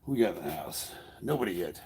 we got in the house? Nobody yet.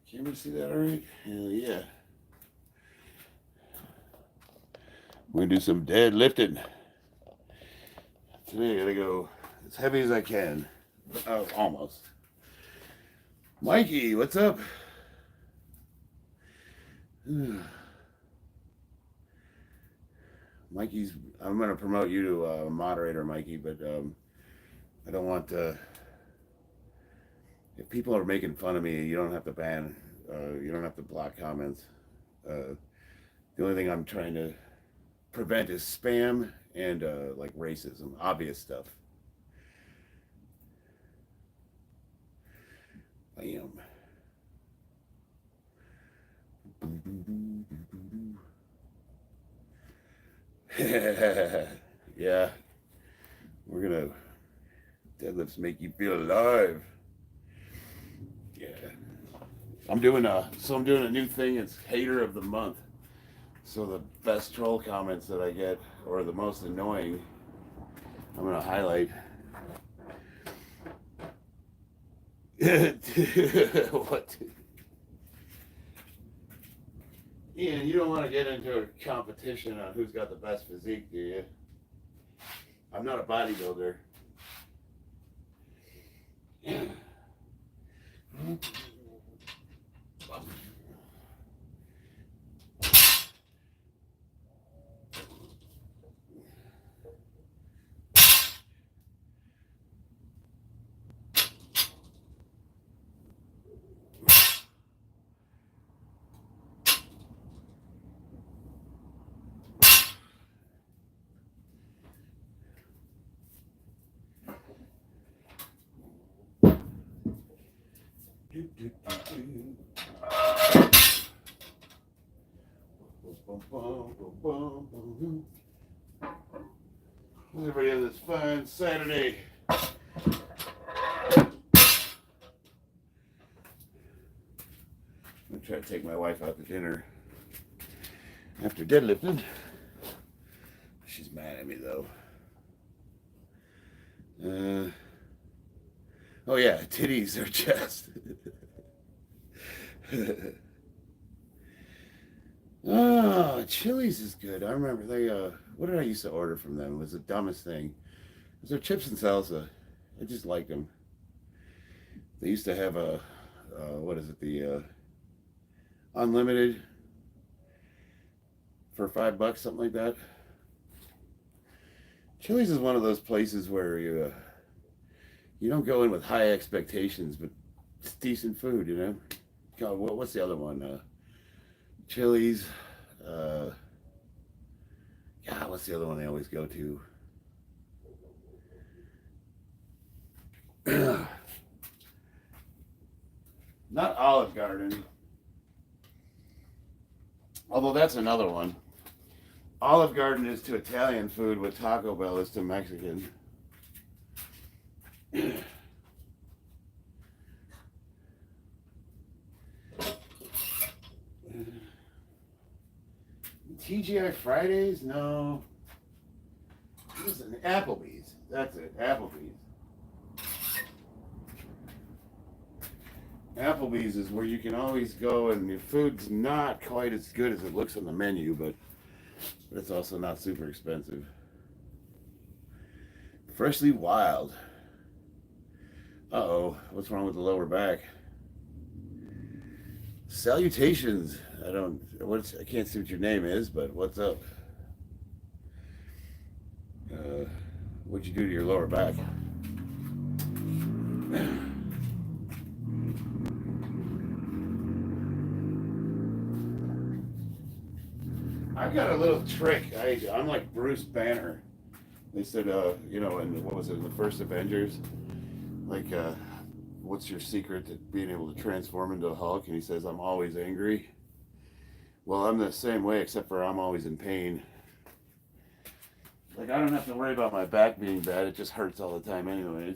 Can you see that all right? Hell yeah. We're gonna do some deadlifting. Today I gotta go as heavy as I can. Almost. Mikey, what's up? Mikey's, I'm gonna promote you to moderator, Mikey, but I don't want to. If people are making fun of me, you don't have to ban. You don't have to block comments. The only thing I'm trying to prevent is spam and like racism, obvious stuff. Bam. Yeah, we're gonna deadlifts make you feel alive. Yeah, I'm doing a new thing. It's hater of the month. So the best troll comments that I get, or the most annoying, I'm gonna highlight. What? Ian, you don't want to get into a competition on who's got the best physique, do you? I'm not a bodybuilder. Everybody on this fine Saturday. I'm gonna try to take my wife out to dinner after deadlifting. She's mad at me though. Oh yeah, titties or chest. Oh, Chili's is good. I remember they, what did I used to order from them? It was the dumbest thing. It was their chips and salsa. I just liked them. They used to have a, what is it, the unlimited for $5, something like that. Chili's is one of those places where you don't go in with high expectations, but it's decent food, you know? God, what's the other one? Chili's. God, what's the other one they always go to? Not Olive Garden. Although that's another one. Olive Garden is to Italian food what Taco Bell is to Mexican. TGI Fridays? No. Listen, Applebee's. That's it. Applebee's. Applebee's is where you can always go, and your food's not quite as good as it looks on the menu, but it's also not super expensive. Freshly Wild. Uh-oh, what's wrong with the lower back? Salutations. I can't see what your name is, but what's up? What'd you do to your lower back? I've got a little trick. I'm like Bruce Banner. They said, in what was it, in the first Avengers? Like, what's your secret to being able to transform into a Hulk? And he says, I'm always angry. Well, I'm the same way, except for I'm always in pain. Like, I don't have to worry about my back being bad. It just hurts all the time anyways.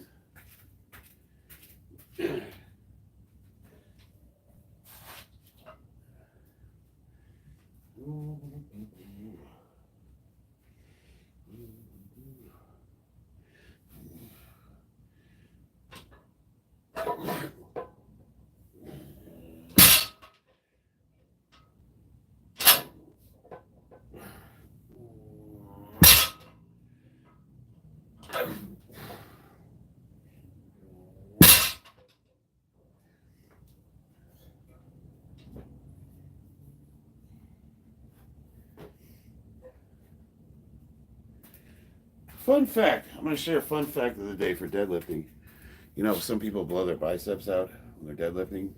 Fun fact. I'm going to share a fun fact of the day for deadlifting. You know, some people blow their biceps out when they're deadlifting.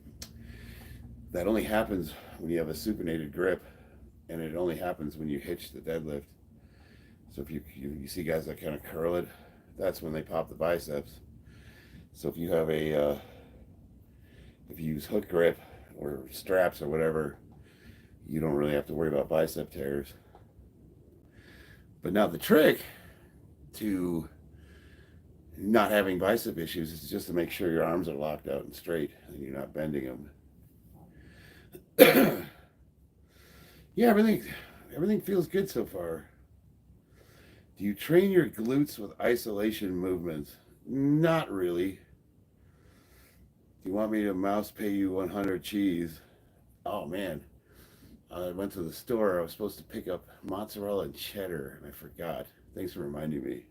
That only happens when you have a supinated grip, and it only happens when you hitch the deadlift. So if you see guys that kind of curl it, that's when they pop the biceps. So if you have if you use hook grip or straps or whatever, you don't really have to worry about bicep tears. But now the trick to not having bicep issues is just to make sure your arms are locked out and straight and you're not bending them. Yeah, everything feels good so far. Do you train your glutes with isolation movements? Not really. Do you want me to mouse pay you 100 cheese? Oh man, I went to the store. I was supposed to pick up mozzarella and cheddar, and I forgot. Thanks for reminding me.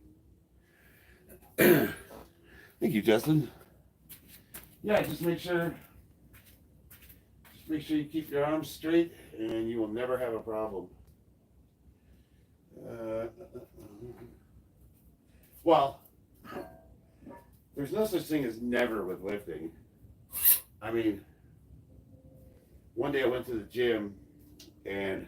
Thank you, Justin. Yeah, just make sure you keep your arms straight, and you will never have a problem. Well, there's no such thing as never with lifting. I mean, one day I went to the gym, and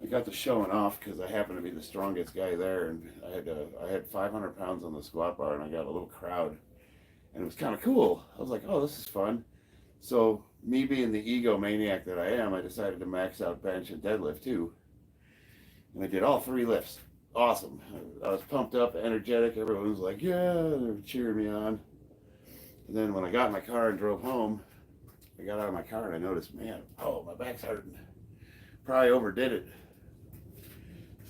I got to showing off because I happened to be the strongest guy there, and I had 500 pounds on the squat bar, and I got a little crowd, and it was kind of cool. I was like, oh, this is fun. So me being the egomaniac that I am, I decided to max out bench and deadlift too, and I did all 3 lifts. Awesome. I was pumped up, energetic. Everyone was like, yeah, they were cheering me on. And then when I got in my car and drove home, I got out of my car and I noticed, man, my back's hurting. Probably overdid it.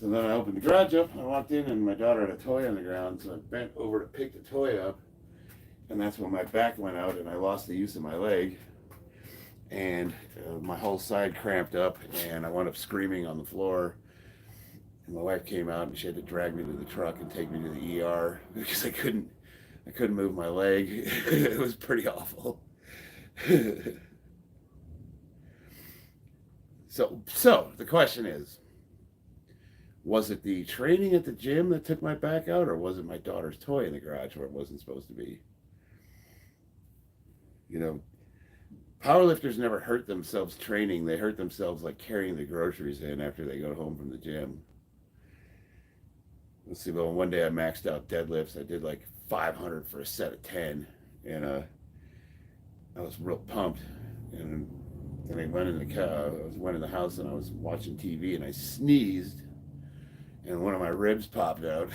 So then I opened the garage up, I walked in, and my daughter had a toy on the ground, so I bent over to pick the toy up, and that's when my back went out and I lost the use of my leg, and my whole side cramped up, and I wound up screaming on the floor, and my wife came out and she had to drag me to the truck and take me to the ER because I couldn't move my leg. It was pretty awful. So the question is, was it the training at the gym that took my back out, or was it my daughter's toy in the garage where it wasn't supposed to be? You know, powerlifters never hurt themselves training. They hurt themselves like carrying the groceries in after they go home from the gym. Let's see, well, one day I maxed out deadlifts. I did like 500 for a set of 10, and I was real pumped. And then I went in the house and I was watching TV and I sneezed, and one of my ribs popped out.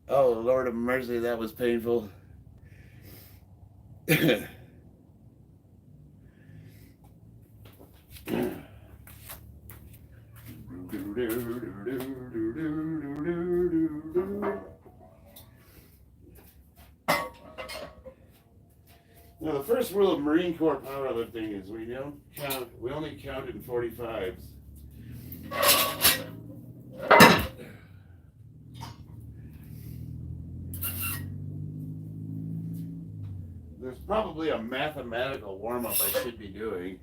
Oh, Lord of mercy, that was painful. Now, the first rule of Marine Corps powerlifting is we only count in 45s. There's probably a mathematical warm-up I should be doing.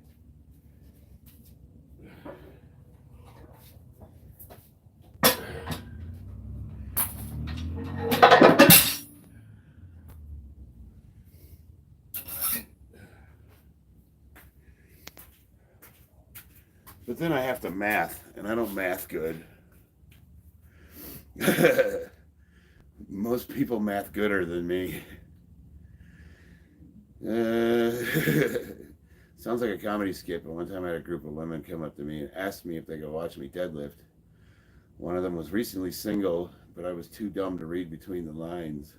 But then I have to math, and I don't math good. Most people math gooder than me. Sounds like a comedy skit, but one time I had a group of women come up to me and ask me if they could watch me deadlift. One of them was recently single, but I was too dumb to read between the lines.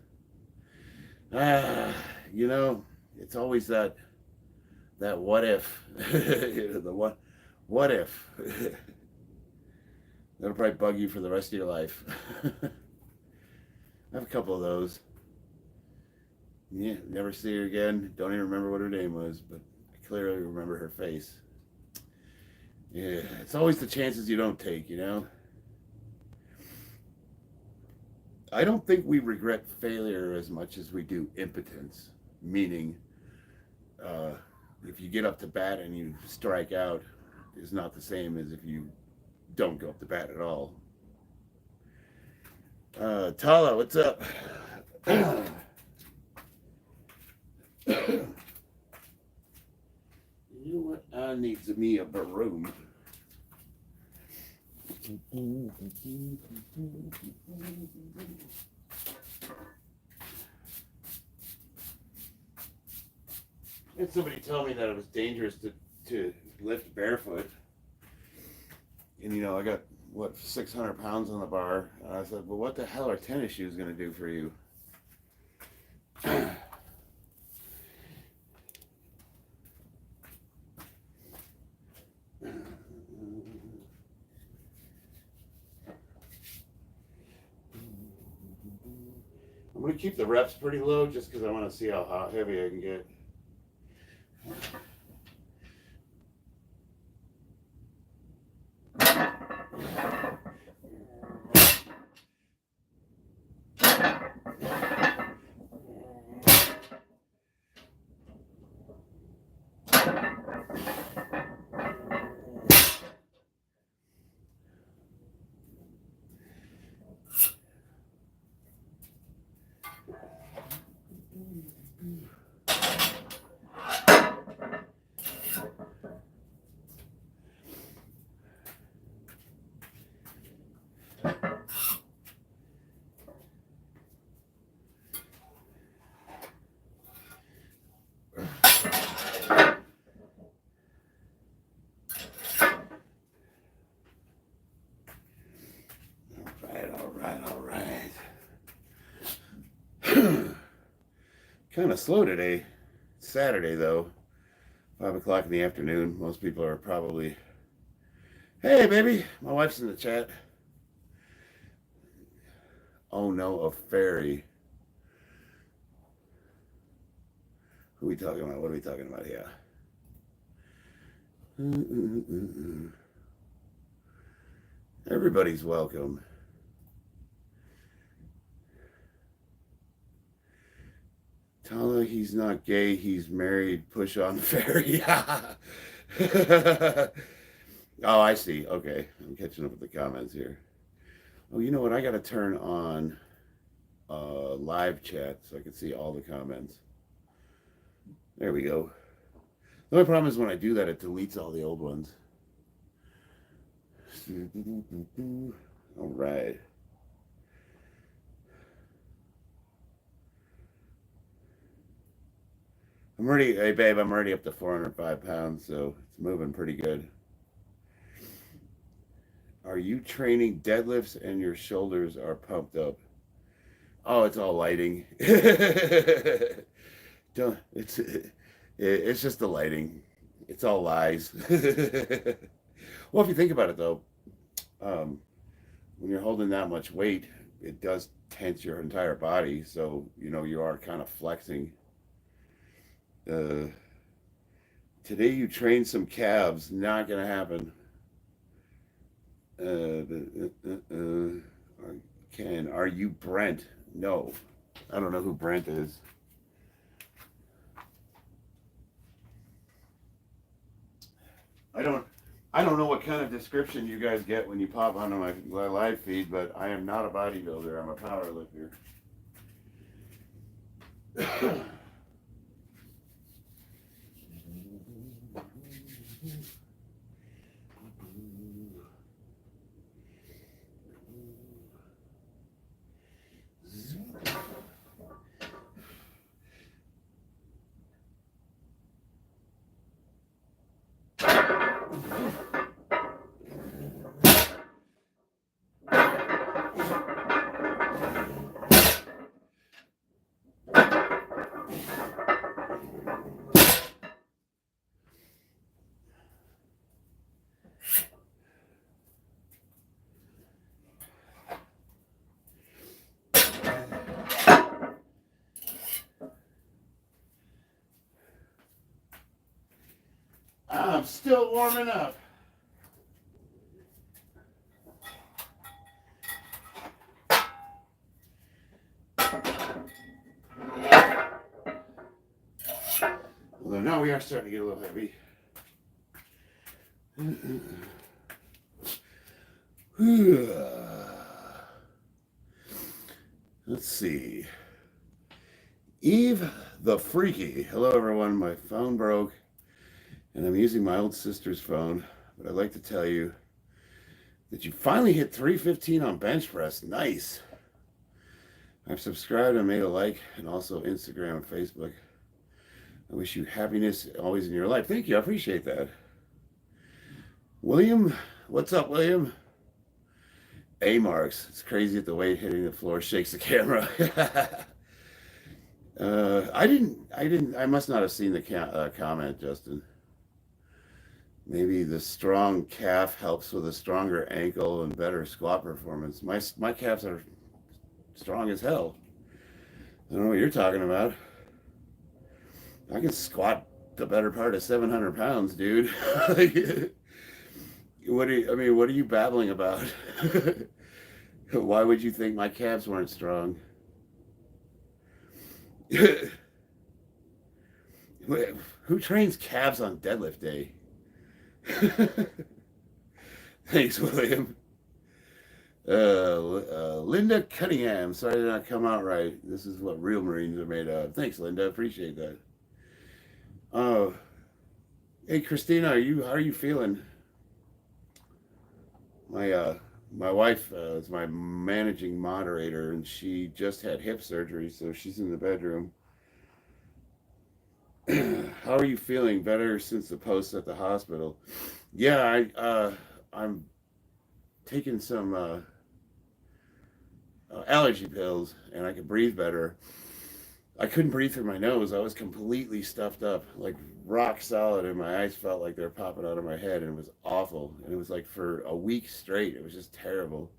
You know, it's always that what if. What if? That'll probably bug you for the rest of your life. I have a couple of those. Yeah, never see her again. Don't even remember what her name was, but I clearly remember her face. Yeah, it's always the chances you don't take, you know? I don't think we regret failure as much as we do impotence, meaning if you get up to bat and you strike out, is not the same as if you don't go up the bat at all. Tala, what's up? You know what? I need me a broom. And somebody told me that it was dangerous to lift barefoot. And you know, I got, 600 pounds on the bar. And I said, well, what the hell are tennis shoes going to do for you? I'm going to keep the reps pretty low just because I want to see how heavy I can get. Kind of slow today. It's Saturday though. 5 o'clock in the afternoon. Most people are probably, hey baby, my wife's in the chat. Oh no, a fairy. Who are we talking about? What are we talking about here? Everybody's welcome. Tala, he's not gay, he's married, push on fairy. Oh, I see. Okay. I'm catching up with the comments here. Oh, you know what? I got to turn on live chat so I can see all the comments. There we go. The only problem is when I do that, it deletes all the old ones. All right. Hey babe, I'm already up to 405 pounds, so it's moving pretty good. Are you training deadlifts and your shoulders are pumped up? Oh, it's all lighting. Don't, it's just the lighting. It's all lies. Well, if you think about it though, When you're holding that much weight, it does tense your entire body. So, you are kind of flexing. Uh, Today you trained some calves. Not going to happen. Ken, are you Brent? No. I don't know who Brent is. I don't I don't know what kind of description you guys get when you pop onto my live feed, but I am not a bodybuilder. I'm a powerlifter. I'm still warming up. Although now we are starting to get a little heavy. Let's see. Eve the Freaky. Hello, everyone. My phone broke, and I'm using my old sister's phone. But I'd like to tell you that you finally hit 315 on bench press. Nice. I've subscribed and made a like, and also Instagram and Facebook. I wish you happiness always in your life. Thank you. I appreciate that. William, what's up, William? A marks. It's crazy that the weight hitting the floor shakes the camera. I must not have seen the comment, Justin. Maybe the strong calf helps with a stronger ankle and better squat performance. My calves are strong as hell. I don't know what you're talking about. I can squat the better part of 700 pounds, dude. What are you babbling about? Why would you think my calves weren't strong? Who trains calves on deadlift day? Thanks, William. Linda Cunningham. Sorry did not come out right. This is what real Marines are made of. Thanks, Linda. Appreciate that. Hey, Christina, how are you feeling? My wife is my managing moderator, and she just had hip surgery, so she's in the bedroom. How are you feeling? Better since the post at the hospital? Yeah, I'm taking some allergy pills, and I can breathe better. I couldn't breathe through my nose. I was completely stuffed up, like rock solid, and my eyes felt like they're popping out of my head, and it was awful. And it was like for a week straight. It was just terrible.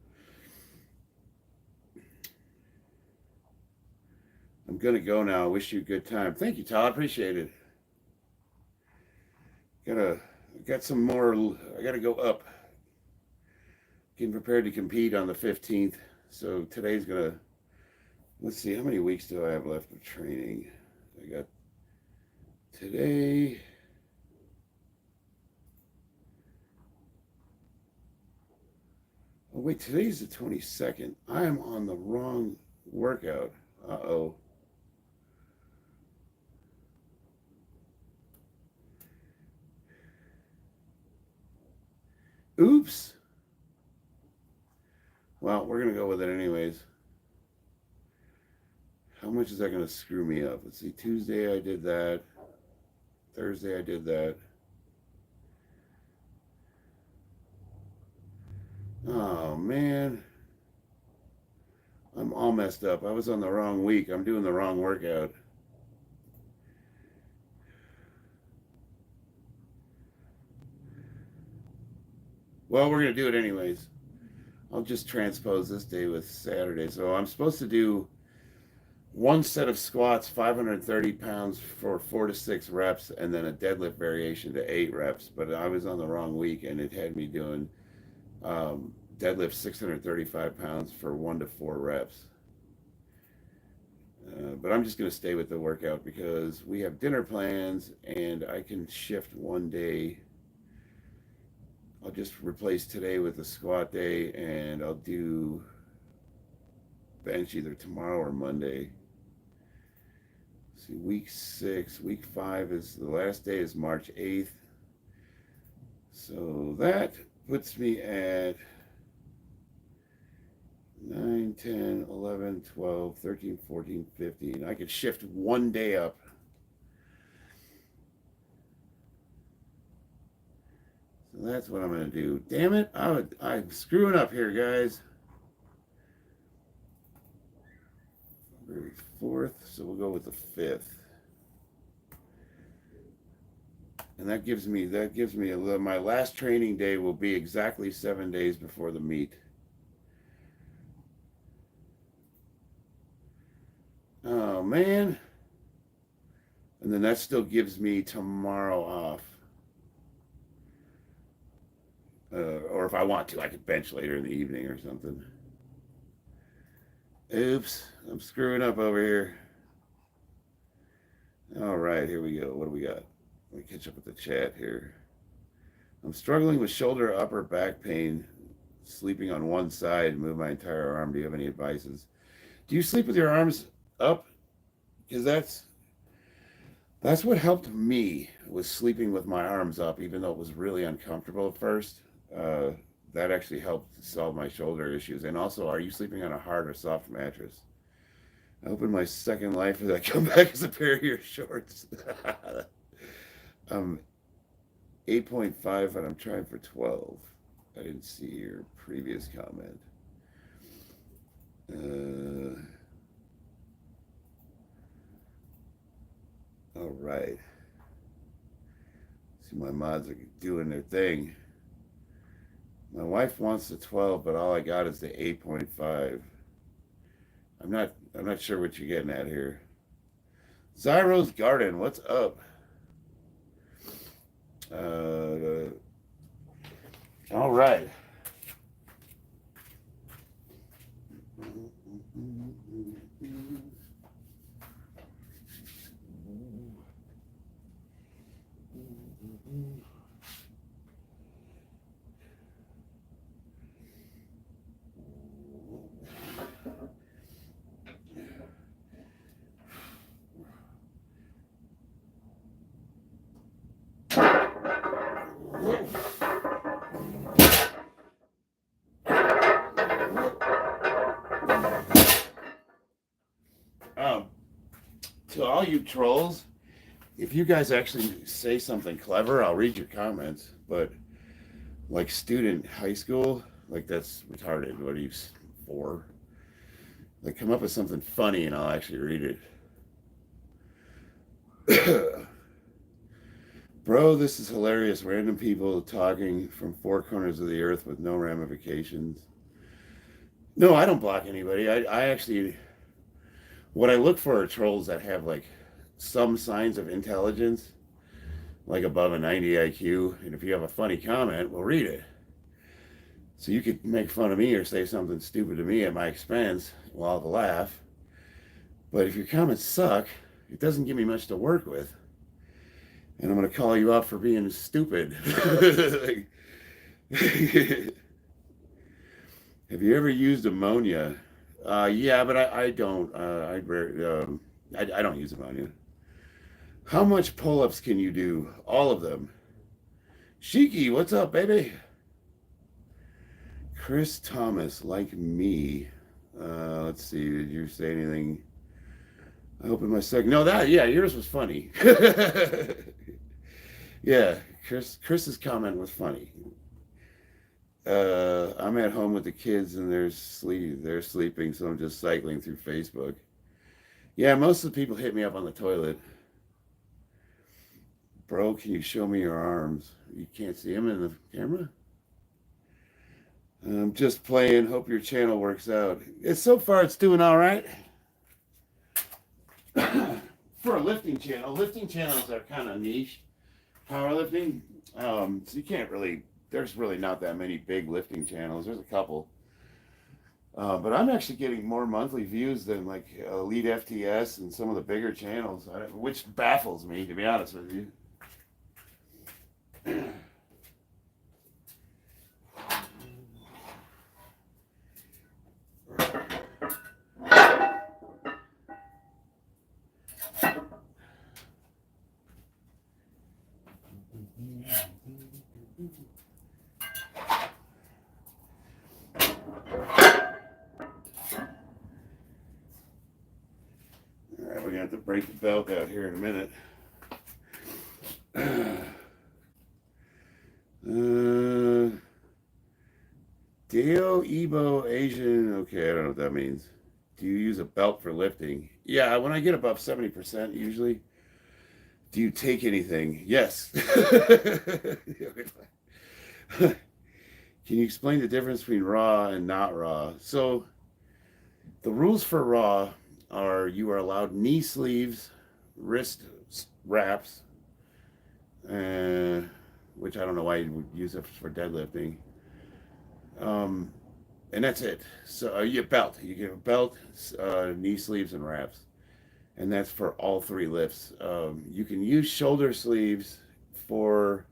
I'm gonna go now. I wish you a good time. Thank you, Todd. Appreciate it. Got some more. I gotta go up. Getting prepared to compete on the 15th. So today's gonna. Let's see, how many weeks do I have left of training? I got today. Oh wait, today's the 22nd. I am on the wrong workout. Uh-oh. Oops. Well, we're going to go with it anyways. How much is that going to screw me up? Let's see, Tuesday I did that. Thursday I did that. Oh, man. I'm all messed up. I was on the wrong week. I'm doing the wrong workout. Well, we're going to do it anyways. I'll just transpose this day with Saturday. So I'm supposed to do one set of squats, 530 pounds for 4 to 6 reps, and then a deadlift variation to 8 reps. But I was on the wrong week, and it had me doing deadlift 635 pounds for 1 to 4 reps. But I'm just going to stay with the workout because we have dinner plans, and I can shift one day. I'll just replace today with a squat day, and I'll do bench either tomorrow or Monday. See, week 6, week 5 is the last day is March 8th. So that puts me at 9, 10, 11, 12, 13, 14, 15. I could shift one day up. So that's what I'm going to do. Damn it. I'm screwing up here, guys. February 4th, so we'll go with the 5th. And that gives me my last training day will be exactly 7 days before the meet. Oh man. And then that still gives me tomorrow off. Or if I want to, I could bench later in the evening or something. Oops, I'm screwing up over here. All right, here we go. What do we got? Let me catch up with the chat here. I'm struggling with shoulder, upper back pain, sleeping on one side, move my entire arm. Do you have any advices? Do you sleep with your arms up? Because that's what helped me, was sleeping with my arms up, even though it was really uncomfortable at first. That actually helped solve my shoulder issues. And also, are you sleeping on a hard or soft mattress? I hope in my second life that I come back as a pair of your shorts. 8.5 and I'm trying for 12. I didn't see your previous comment. All right. See, my mods are doing their thing. My wife wants the 12, but all I got is the 8.5. I'm not sure what you're getting at here. Zyro's Garden, what's up? All right. To all you trolls, if you guys actually say something clever, I'll read your comments. But like student high school, like that's retarded. What are you, 4? Like come up with something funny and I'll actually read it. Bro, this is hilarious. Random people talking from 4 corners of the earth with no ramifications. No, I don't block anybody. I actually, what I look for are trolls that have like some signs of intelligence, like above a 90 IQ. And if you have a funny comment, we'll read it. So you could make fun of me or say something stupid to me at my expense. We'll have a laugh. But if your comments suck, it doesn't give me much to work with. And I'm going to call you out for being stupid. Have you ever used ammonia? Yeah, but I don't. I don't use ammonia. How much pull-ups can you do? All of them. Shiki, what's up, baby? Chris Thomas, like me. Let's see. Did you say anything? I hope in my second. No, yeah, yours was funny. Yeah, Chris's comment was funny. I'm at home with the kids and they're sleeping, so I'm just cycling through Facebook. Yeah, most of the people hit me up on the toilet. Bro, can you show me your arms? You can't see them in the camera? I'm just playing. Hope your channel works out. So far it's doing all right. For a lifting channels are kind of niche. Powerlifting, so you can't really. There's really not that many big lifting channels. There's a couple, but I'm actually getting more monthly views than like Elite FTS and some of the bigger channels, which baffles me, to be honest with you. All right, we're gonna have to break the belt out here in a minute. Deo Ebo Asian. Okay, I don't know what that means. Do you use a belt for lifting? Yeah, when I get above 70%, usually. Do you take anything? Yes. Can you explain the difference between raw and not raw? So, the rules for raw are you are allowed knee sleeves, wrist wraps, which I don't know why you would use it for deadlifting. And that's it. So you belt. You get a belt, knee sleeves, and wraps, and that's for all three lifts. You can use shoulder sleeves for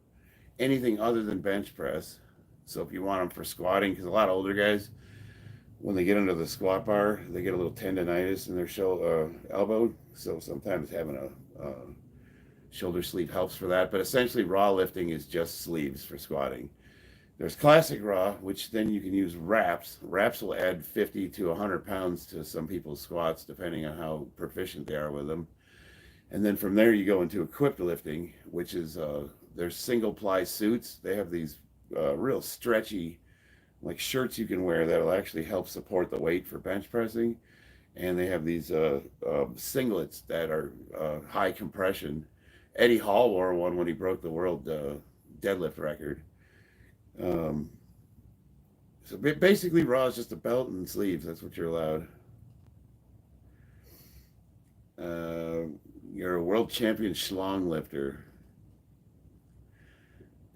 anything other than bench press. So if you want them for squatting, because a lot of older guys, when they get under the squat bar, they get a little tendonitis in their elbow. So sometimes having a shoulder sleeve helps for that. But essentially, raw lifting is just sleeves for squatting. There's classic raw, which then you can use wraps. Wraps will add 50 to 100 pounds to some people's squats, depending on how proficient they are with them. And then from there, you go into equipped lifting, which is there's single ply suits. They have these real stretchy, like shirts you can wear that'll actually help support the weight for bench pressing. And they have these singlets that are high compression. Eddie Hall wore one when he broke the world deadlift record. So basically, raw is just a belt and sleeves. That's what you're allowed. You're a world champion schlong lifter.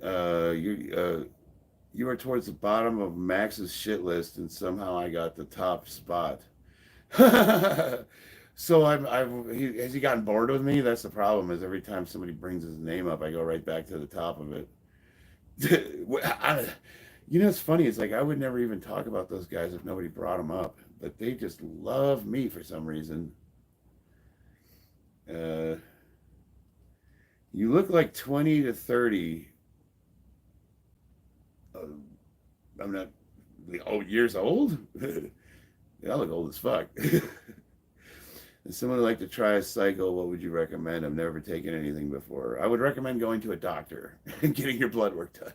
You are towards the bottom of Max's shit list, and somehow I got the top spot. So has he gotten bored with me? That's the problem. Is every time somebody brings his name up, I go right back to the top of it. It's funny. It's like I would never even talk about those guys if nobody brought them up, but they just love me for some reason. You look like 20 to 30. I'm not years old. I look old as fuck. If someone would like to try a cycle, what would you recommend? I've never taken anything before. I would recommend going to a doctor and getting your blood work done.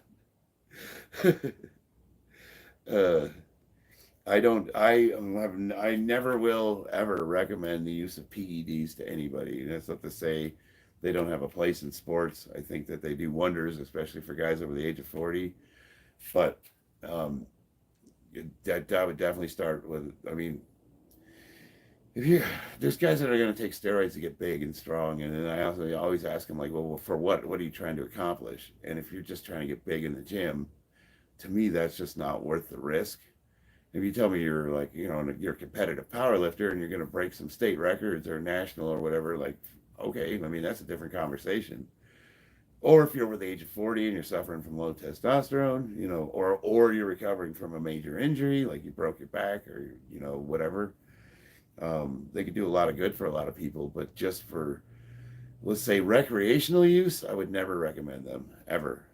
I never will ever recommend the use of PEDs to anybody. And that's not to say they don't have a place in sports. I think that they do wonders, especially for guys over the age of 40. But I would definitely start with, there's guys that are going to take steroids to get big and strong, and then I also always ask them, like, well, for what? What are you trying to accomplish? And if you're just trying to get big in the gym, to me, that's just not worth the risk. If you tell me you're like, you're a competitive power lifter and you're going to break some state records or national or whatever, like, okay, that's a different conversation. Or if you're over the age of 40 and you're suffering from low testosterone, or you're recovering from a major injury, like you broke your back or, whatever. They could do a lot of good for a lot of people, but just for, let's say, recreational use, I would never recommend them, ever.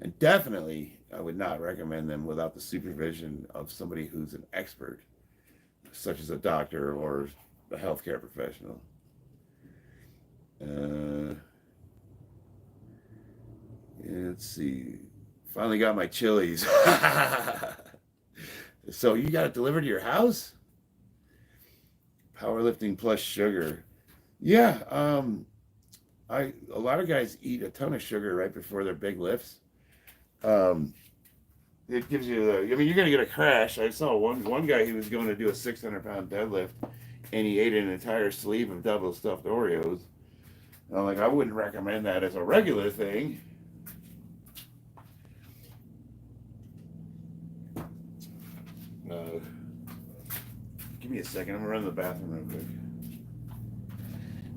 And definitely, I would not recommend them without the supervision of somebody who's an expert, such as a doctor or a healthcare professional. Let's see. Finally got my chilies. So you got it delivered to your house? Powerlifting plus sugar. Yeah, a lot of guys eat a ton of sugar right before their big lifts. it gives you the. I mean, you're gonna get a crash. I saw one guy, he was going to do a 600-pound deadlift, and he ate an entire sleeve of double stuffed Oreos. And I'm like, I wouldn't recommend that as a regular thing. Give me a second. I'm gonna run to the bathroom real quick.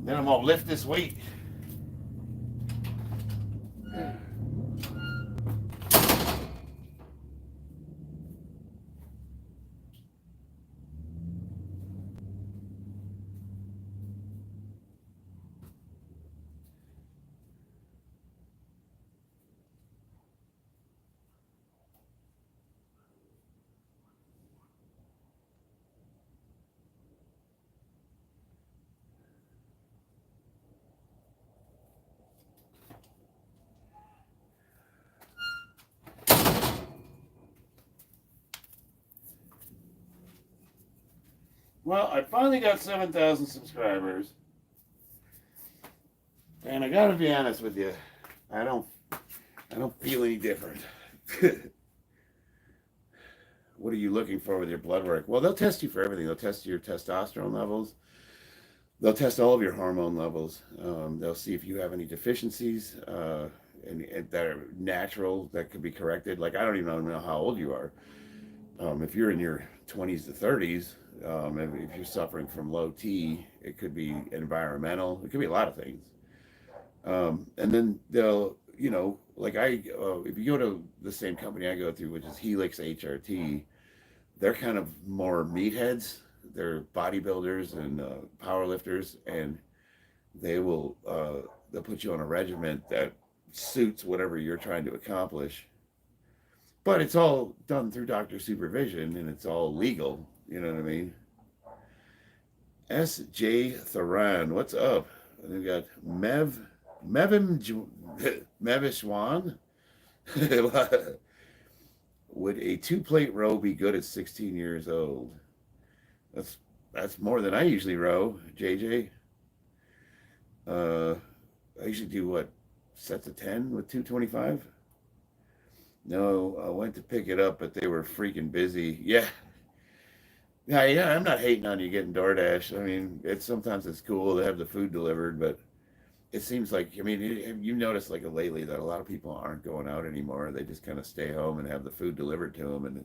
Then I'm gonna lift this weight. Well, I finally got 7,000 subscribers, and I gotta be honest with you, I don't feel any different. What are you looking for with your blood work? Well, they'll test you for everything. They'll test your testosterone levels. They'll test all of your hormone levels. They'll see if you have any deficiencies and that are natural that could be corrected. Like, I don't even know how old you are. If you're in your 20s to 30s, if you're suffering from low T, it could be environmental. It could be a lot of things. And then they'll, like if you go to the same company I go through, which is Helix HRT, they're kind of more meatheads. They're bodybuilders and powerlifters, and they'll put you on a regimen that suits whatever you're trying to accomplish. But it's all done through doctor supervision, and it's all legal. You know what I mean? S.J. Theran, what's up? And we've got Mevishwan. Would a 2-plate row be good at 16 years old? That's more than I usually row, JJ. I usually do what, sets of 10 with 225? No, I went to pick it up, but they were freaking busy. Yeah. Yeah, I'm not hating on you getting DoorDash. I mean, sometimes it's cool to have the food delivered, but it seems like, I mean, you noticed like lately that a lot of people aren't going out anymore. They just kind of stay home and have the food delivered to them, and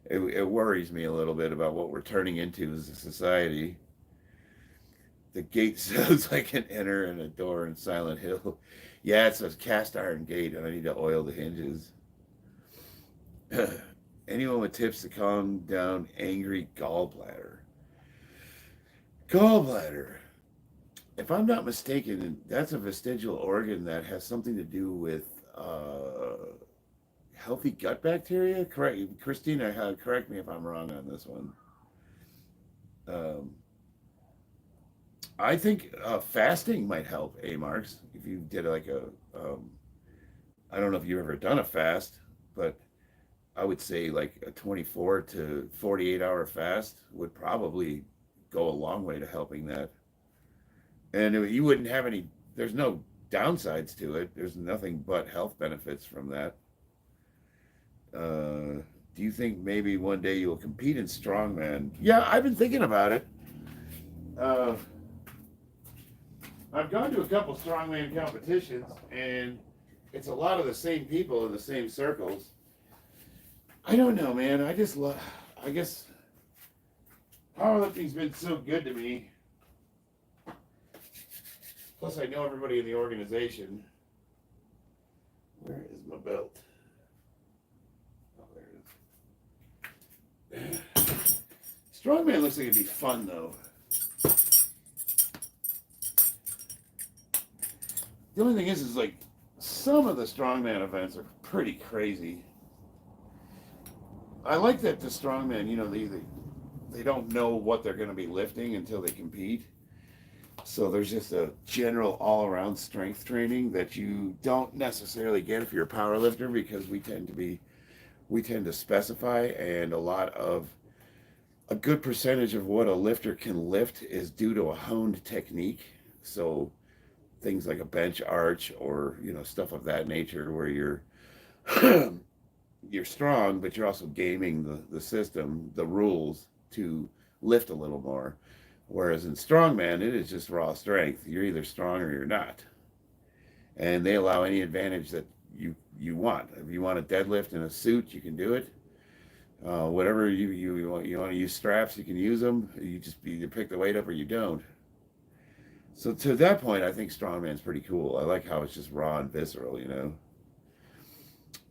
it worries me a little bit about what we're turning into as a society. The gate sounds like an enter and a door in Silent Hill. Yeah, it's a cast iron gate, and I need to oil the hinges. Anyone with tips to calm down angry gallbladder? Gallbladder. If I'm not mistaken, that's a vestigial organ that has something to do with healthy gut bacteria. Correct, Christina. Correct me if I'm wrong on this one. I think fasting might help. Marks. If you did like I don't know if you've ever done a fast, but I would say like a 24 to 48 hour fast would probably go a long way to helping that. And you wouldn't have there's no downsides to it. There's nothing but health benefits from that. Do you think maybe one day you'll compete in Strongman? Yeah, I've been thinking about it. I've gone to a couple Strongman competitions, and it's a lot of the same people in the same circles. I don't know, man. I guess powerlifting's been so good to me. Plus, I know everybody in the organization. Where is my belt? Oh, there it is. Strongman looks like it'd be fun, though. The only thing is like some of the Strongman events are pretty crazy. I like that the Strongman, they don't know what they're going to be lifting until they compete. So there's just a general all-around strength training that you don't necessarily get if you're a power lifter, because we tend to specify, and a good percentage of what a lifter can lift is due to a honed technique. So things like a bench arch or stuff of that nature, where you're you're strong, but you're also gaming the system, the rules to lift a little more. Whereas in strongman, it is just raw strength. You're either strong or you're not, and they allow any advantage that you want. If you want a deadlift in a suit, you can do it. Whatever you want to use straps, you can use them. You just either pick the weight up or you don't. So to that point, I think strongman's pretty cool. I like how it's just raw and visceral. I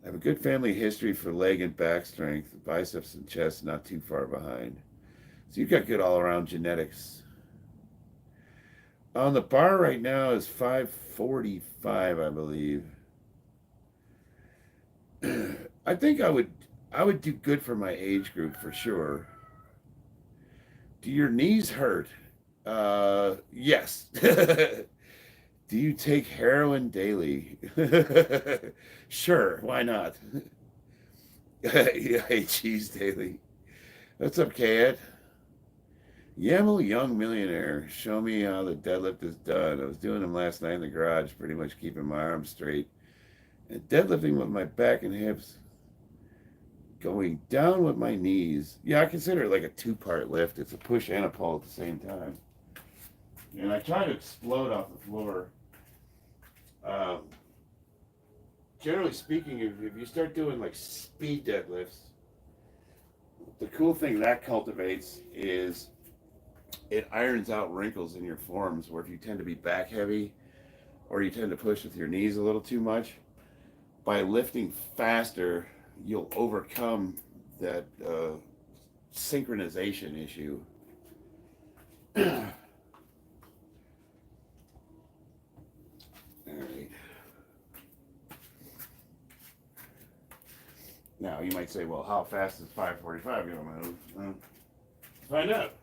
have a good family history for leg and back strength, biceps and chest not too far behind. So you've got good all around genetics. On the bar right now is 545, I believe. I think I would do good for my age group for sure. Do your knees hurt? Yes. Do you take heroin daily? Sure, why not? I eat cheese daily. What's up, Kat? Yaml Young Millionaire. Show me how the deadlift is done. I was doing them last night in the garage, pretty much keeping my arms straight. And deadlifting with my back and hips going down with my knees. Yeah, I consider it like a two-part lift. It's a push and a pull at the same time. And I try to explode off the floor. Um, Generally speaking, if you start doing like speed deadlifts, the cool thing that cultivates is it irons out wrinkles in your forms where if you tend to be back heavy or you tend to push with your knees a little too much, by lifting faster, you'll overcome that synchronization issue. All right. Now you might say, well, how fast is 545 going to move? Find out.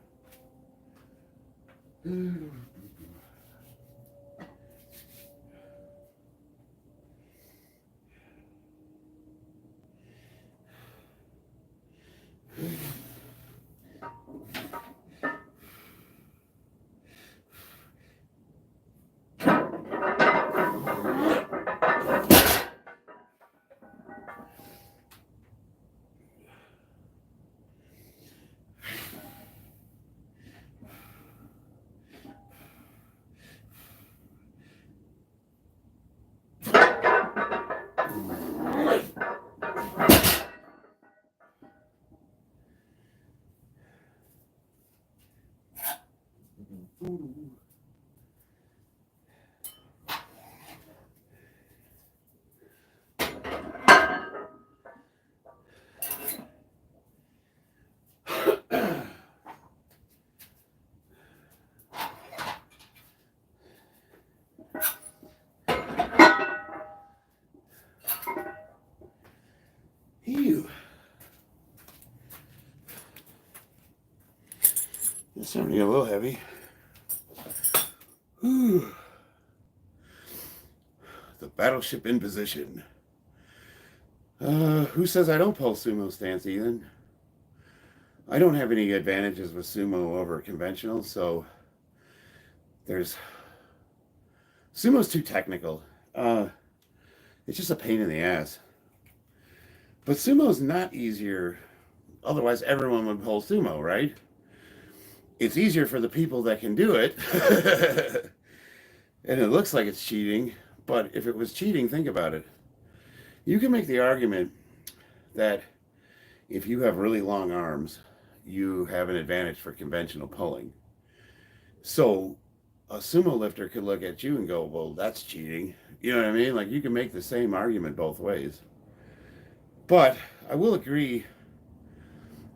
Ew. It's starting to get a little heavy. Whew. The battleship in position. Who says I don't pull sumo stance, Ethan? I don't have any advantages with sumo over conventional, so there's... Sumo's too technical. It's just a pain in the ass. But sumo's not easier. Otherwise, everyone would pull sumo, right? It's easier for the people that can do it. And it looks like it's cheating. But if it was cheating, think about it. You can make the argument that if you have really long arms, you have an advantage for conventional pulling. So a sumo lifter could look at you and go, well, that's cheating. You know what I mean? Like, you can make the same argument both ways. But I will agree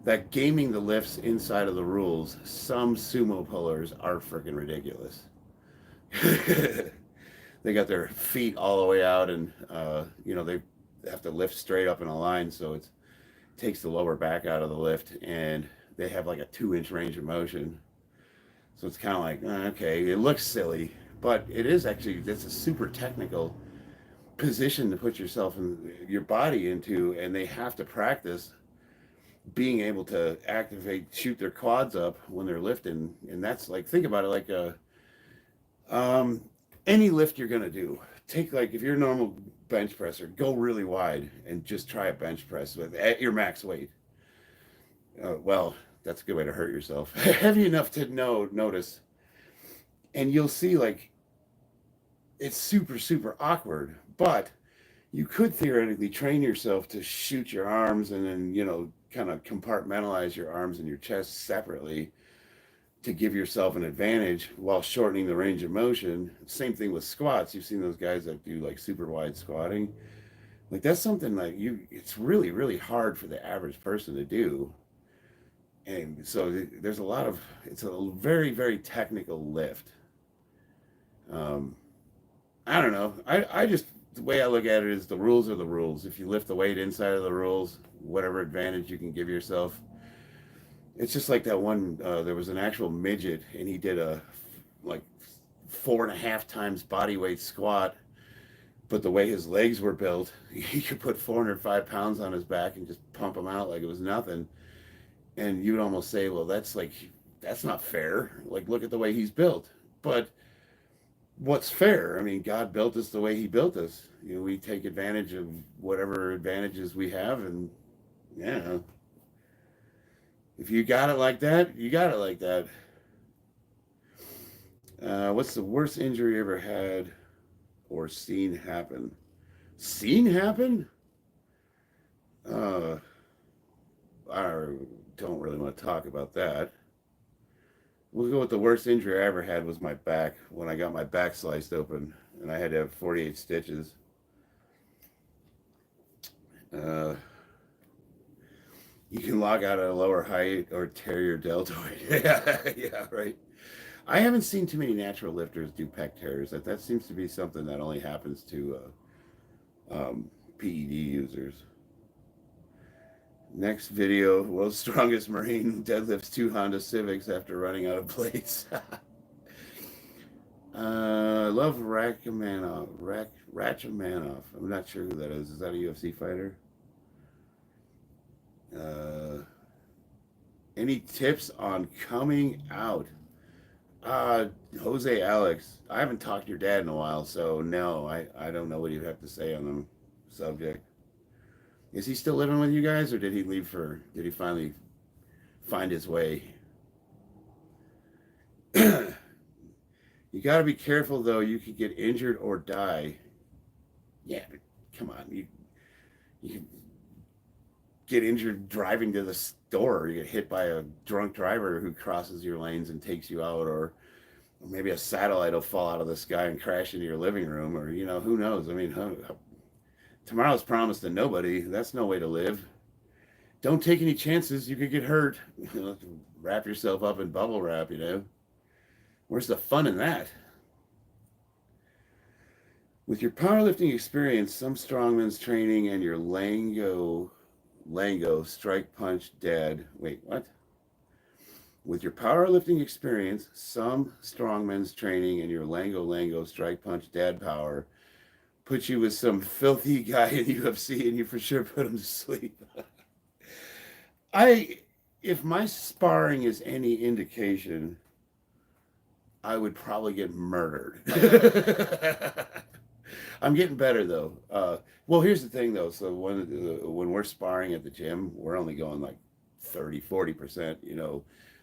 that gaming the lifts inside of the rules, some sumo pullers are freaking ridiculous. They got their feet all the way out, and they have to lift straight up in a line, so it takes the lower back out of the lift, and they have like a 2-inch range of motion. So it's kind of like, okay, it looks silly, but it's a super technical position to put yourself and your body into, and they have to practice being able to shoot their quads up when they're lifting. And that's like, think about it like any lift you're going to do, take, like, if you're a normal bench presser, go really wide and just try a bench press at your max weight. Well, that's a good way to hurt yourself. Heavy enough to notice. And you'll see, like, it's super, super awkward. But you could theoretically train yourself to shoot your arms and then, kind of compartmentalize your arms and your chest separately to give yourself an advantage while shortening the range of motion. Same thing with squats. You've seen those guys that do like super wide squatting. Like, that's something like it's really, really hard for the average person to do. And so there's it's a very, very technical lift. I don't know. I just, the way I look at it is the rules are the rules. If you lift the weight inside of the rules, whatever advantage you can give yourself. It's just like that one, there was an actual midget and he did a like 4.5 times body weight squat, but the way his legs were built, he could put 405 pounds on his back and just pump them out like it was nothing. And you'd almost say, well, that's not fair. Like, look at the way he's built. But what's fair? I mean, God built us the way he built us. We take advantage of whatever advantages we have, and yeah. If you got it like that, you got it like that. What's the worst injury you ever had or seen happen? Seen happen? I don't really want to talk about that. We'll go with the worst injury I ever had was my back, when I got my back sliced open and I had to have 48 stitches. You can log out at a lower height or tear your deltoid. Yeah, right. I haven't seen too many natural lifters do pec tears. That seems to be something that only happens to PED users. Next video, world's strongest Marine deadlifts 2 Honda Civics after running out of plates. I love Rachmaninoff. I'm not sure who that is. Is that a UFC fighter? Any tips on coming out? Jose Alex. I haven't talked to your dad in a while, so no, I don't know what you have to say on the subject. Is he still living with you guys, or did he finally find his way? You got to be careful, though. You could get injured or die. Yeah, but come on. You can get injured driving to the store. You get hit by a drunk driver who crosses your lanes and takes you out, or maybe a satellite will fall out of the sky and crash into your living room, or, who knows? I mean, tomorrow's promised to nobody. That's no way to live. Don't take any chances. You could get hurt. Wrap yourself up in bubble wrap, Where's the fun in that? With your powerlifting experience, some strongman's training, and your Lango strike punch dad. Wait, what? With your powerlifting experience, some strongman's training, and your Lango strike punch dad power put you with some filthy guy in UFC, and you for sure put him to sleep. If my sparring is any indication, I would probably get murdered. I'm getting better, though. Well, here's the thing, though. So when we're sparring at the gym, we're only going like 30-40%.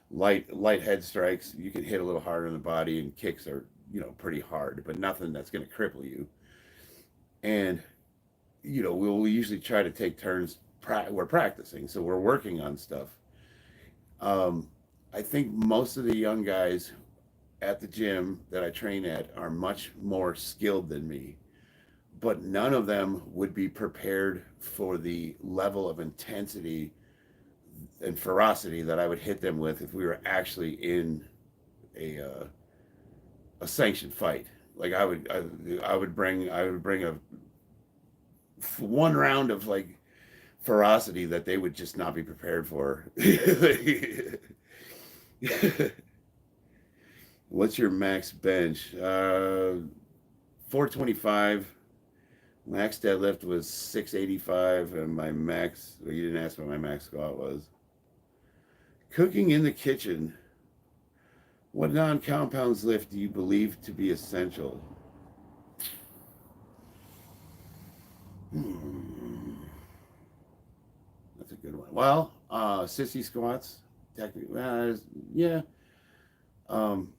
Light head strikes. You can hit a little harder in the body, and kicks are pretty hard, but nothing that's going to cripple you. And we'll usually try to take turns. We're practicing, so we're working on stuff. I think most of the young guys at the gym that I train at are much more skilled than me, but none of them would be prepared for the level of intensity and ferocity that I would hit them with if we were actually in a sanctioned fight. Like, I would bring a one round of like ferocity that they would just not be prepared for. What's your max bench? 425. Max deadlift was 685, and my max, well, you didn't ask what my max squat was. Cooking in the kitchen. What non-compounds lift do you believe to be essential? That's a good one. Well, sissy squats, technically, yeah. Um,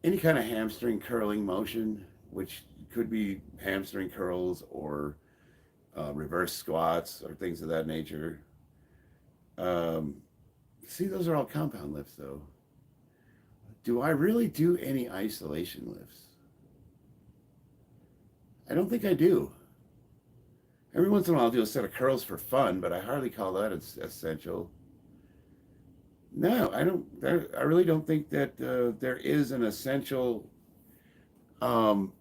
any kind of hamstring curling motion, which could be hamstring curls or reverse squats or things of that nature. Um, See, those are all compound lifts, though. Do I really do any isolation lifts? I don't think I do. Every once in a while, I'll do a set of curls for fun, but I hardly call that essential. No, I don't. I really don't think that there is an essential um,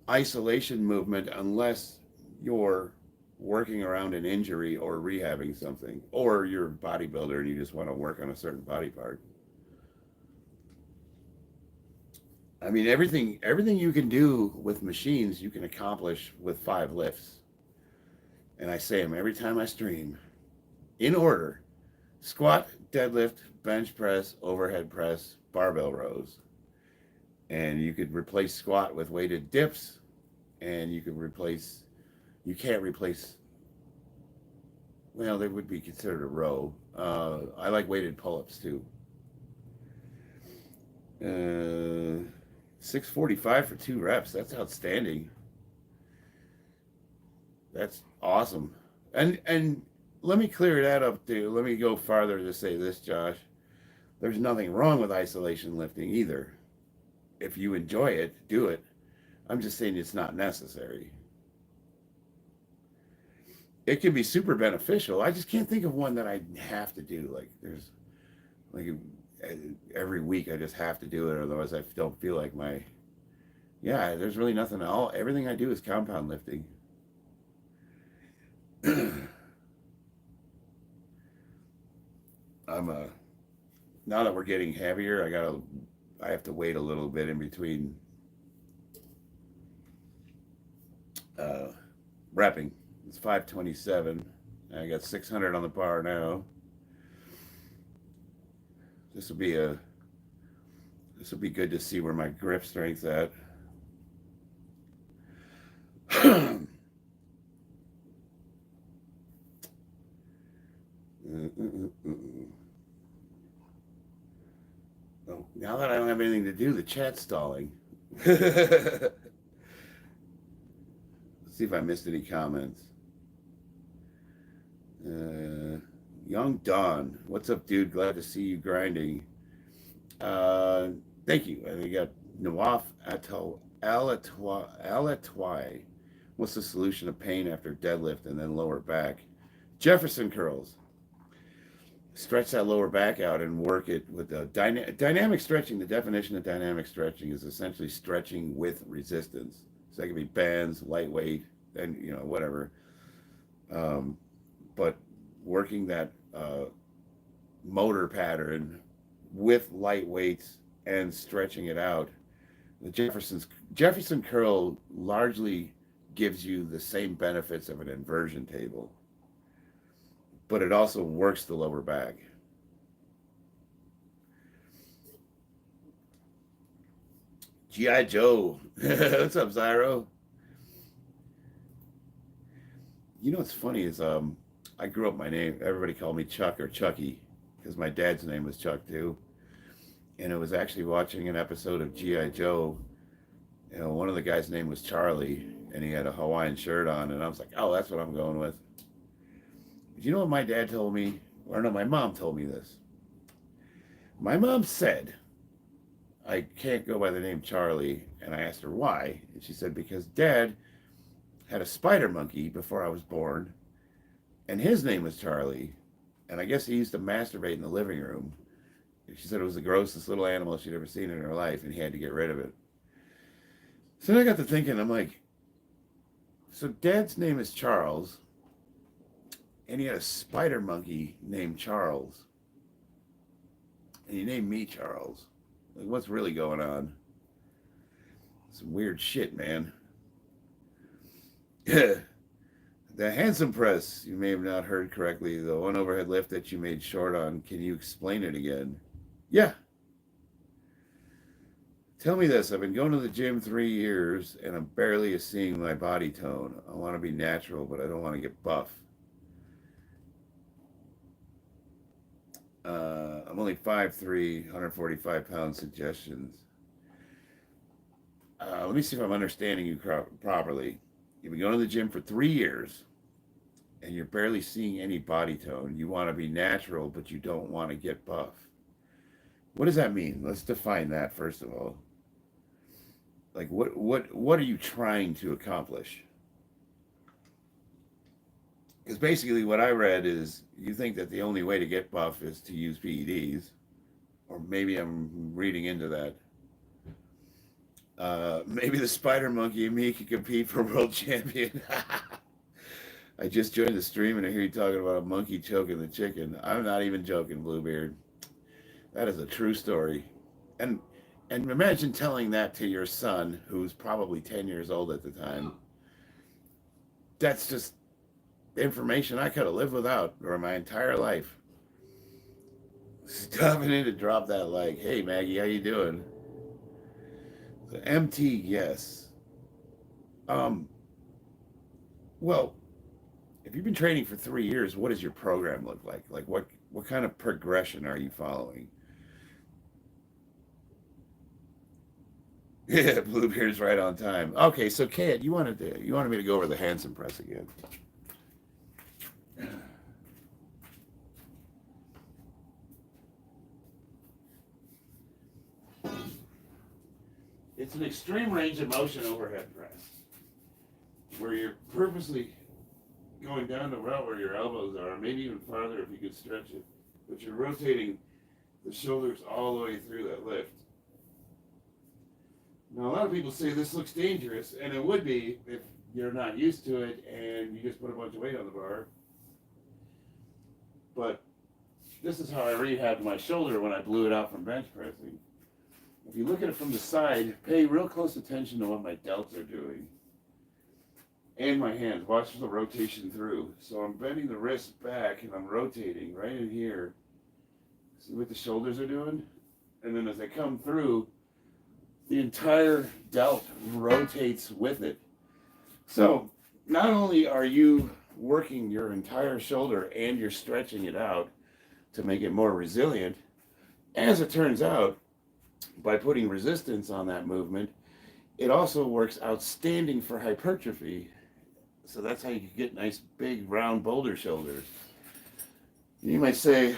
isolation movement unless you're working around an injury or rehabbing something, or you're a bodybuilder and you just want to work on a certain body part. I mean, everything you can do with machines, you can accomplish with 5 lifts. And I say them every time I stream, in order: squat, deadlift, bench press, overhead press, barbell rows. And you could replace squat with weighted dips, and you can't replace, well, they would be considered a row. I like weighted pull-ups too. 645 for 2 reps. That's outstanding. That's awesome. And let me clear that up too. Let me go farther to say this, Josh. There's nothing wrong with isolation lifting either. If you enjoy it, do it. I'm just saying it's not necessary. It can be super beneficial. I just can't think of one that I have to do. Like there's like every week I just have to do it, otherwise I don't feel like my. Yeah, there's really nothing. Everything I do is compound lifting. I'm now that we're getting heavier, I have to wait a little bit in between repping. It's 527. I got 600 on the bar now. This will be good to see where my grip strength's at. Oh, now that I don't have anything to do, the chat's stalling. Let's see if I missed any comments. Young Don, what's up, dude? Glad to see you grinding. Thank you. And we got Nawaf Alatwai. What's the solution to pain after deadlift and then lower back? Jefferson curls. Stretch that lower back out and work it with the dynamic stretching. The definition of dynamic stretching is essentially stretching with resistance. So that could be bands, lightweight, and whatever. But working that motor pattern with light weights and stretching it out. The Jefferson curl largely gives you the same benefits of an inversion table, but it also works the lower back. G.I. Joe. What's up, Zyro? You know what's funny is I grew up, everybody called me Chuck or Chucky because my dad's name was Chuck too. And it was actually watching an episode of G.I. Joe. One of the guys' name was Charlie, and he had a Hawaiian shirt on, and I was like, oh, that's what I'm going with. But you know what my dad told me? Or no, my mom told me this. My mom said, I can't go by the name Charlie, and I asked her why, and she said, because Dad had a spider monkey before I was born, and his name was Charlie, and I guess he used to masturbate in the living room. She said it was the grossest little animal she'd ever seen in her life, and he had to get rid of it. So then I got to thinking, I'm like, so Dad's name is Charles, and he had a spider monkey named Charles, and he named me Charles. Like, what's really going on? Some weird shit, man. The handsome press, you may have not heard correctly. The one overhead lift that you made short on, can you explain it again? Yeah. Tell me this. I've been going to the gym 3 years and I'm barely seeing my body tone. I want to be natural, but I don't want to get buff. I'm only 5'3", 145 pound suggestions. Let me see if I'm understanding you properly. You've been going to the gym for 3 years and you're barely seeing any body tone. You want to be natural, but you don't want to get buff. What does that mean? Let's define that first of all. Like what are you trying to accomplish? Because basically what I read is you think that the only way to get buff is to use PEDs, or maybe I'm reading into that. Maybe the spider monkey and me could compete for world champion. I just joined the stream and I hear you talking about a monkey choking the chicken. I'm not even joking, Bluebeard. That is a true story. And and imagine telling that to your son, who's probably 10 years old at the time. That's just information I could have lived without for my entire life. Stopping in to drop that like, hey Maggie, how you doing? The MT, yes. Um, well, if you've been training for 3 years, what does your program look like? Like what kind of progression are you following? Yeah, Bluebeard's right on time. Okay, so Kat, you wanted me to go over the Hansen press again. It's an extreme range of motion overhead press, where you're purposely going down the route where your elbows are, maybe even farther if you could stretch it, but you're rotating the shoulders all the way through that lift. Now, a lot of people say this looks dangerous, and it would be if you're not used to it and you just put a bunch of weight on the bar. But this is how I rehabbed my shoulder when I blew it out from bench pressing. If you look at it from the side, pay real close attention to what my delts are doing. And my hands. Watch the rotation through. So I'm bending the wrist back and I'm rotating right in here. See what the shoulders are doing? And then as I come through, the entire delt rotates with it. So not only are you working your entire shoulder and you're stretching it out to make it more resilient, as it turns out, by putting resistance on that movement, it also works outstanding for hypertrophy. So that's how you can get nice, big, round boulder shoulders. You might say,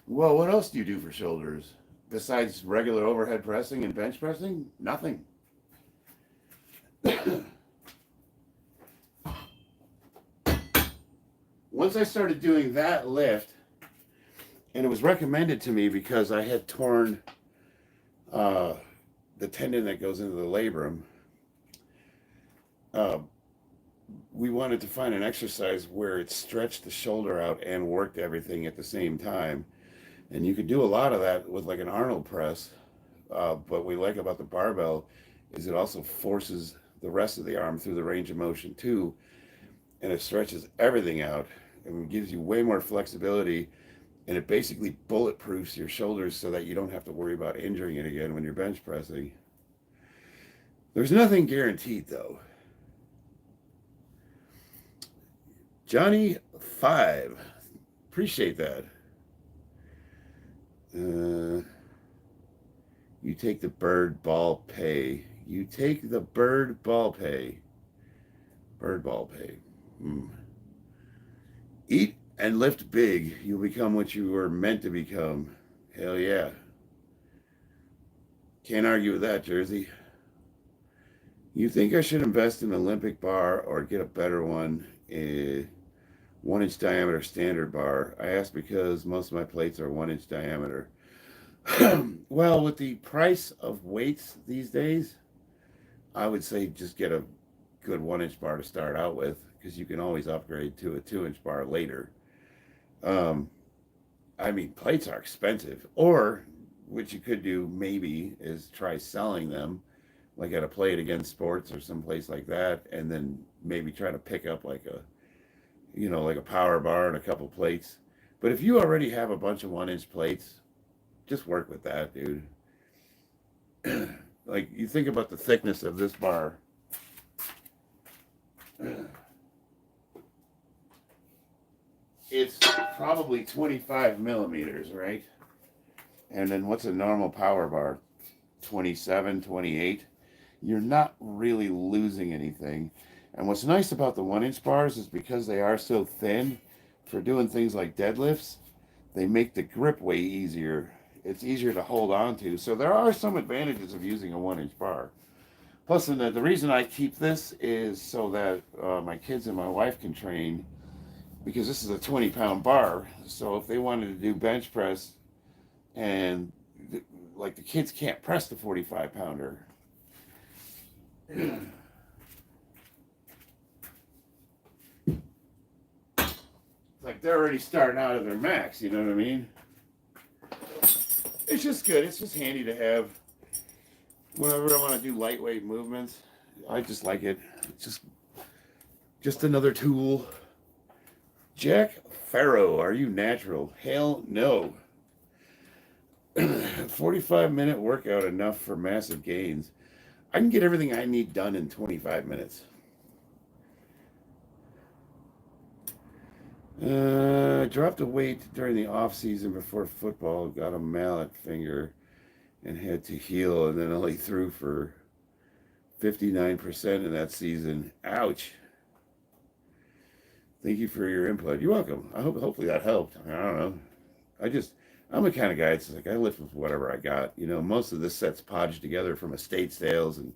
well, what else do you do for shoulders? Besides regular overhead pressing and bench pressing? Nothing. Once I started doing that lift, and it was recommended to me because I had torn the tendon that goes into the labrum, uh, we wanted to find an exercise where it stretched the shoulder out and worked everything at the same time. And you could do a lot of that with like an Arnold press. But what we like about the barbell is it also forces the rest of the arm through the range of motion too. And it stretches everything out and gives you way more flexibility. And it basically bulletproofs your shoulders so that you don't have to worry about injuring it again when you're bench pressing. There's nothing guaranteed though. Johnny 5, appreciate that. You take the bird ball pay. You take the bird ball pay. Bird ball pay. Eat and lift big. You'll become what you were meant to become. Hell yeah. Can't argue with that, Jersey. You think I should invest in an Olympic bar or get a better one? 1-inch diameter standard bar. I ask because most of my plates are 1-inch diameter. Well, with the price of weights these days, I would say just get a good 1-inch bar to start out with, because you can always upgrade to a 2-inch bar later. I mean, plates are expensive. Or what you could do maybe is try selling them, like at a Play It Again Sports or someplace like that, and then maybe try to pick up like a power bar and a couple plates. But if you already have a bunch of 1-inch plates, just work with that, dude. Like, you think about the thickness of this bar. It's probably 25 millimeters, right? And then what's a normal power bar? 27, 28. You're not really losing anything. And what's nice about the 1 inch bars is because they are so thin, for doing things like deadlifts, they make the grip way easier. It's easier to hold on to. So there are some advantages of using a 1 inch bar. Plus, the reason I keep this is so that my kids and my wife can train, because this is a 20-pound bar. So if they wanted to do bench press, and like, the kids can't press the 45-pounder. Like, they're already starting out at their max, you know what I mean? It's just good. It's just handy to have whenever I want to do lightweight movements. I just like it. It's just another tool. Jack Farrow, are you natural? Hell no. 45-minute workout enough for massive gains. I can get everything I need done in 25 minutes. I dropped a weight during the off season before football, got a mallet finger, and had to heal, and then only threw for 59% in that season. Ouch. Thank you for your input. You're welcome. Hopefully that helped. I don't know. I'm the kind of guy that's like, I lift with whatever I got. You know, most of this set's podged together from estate sales and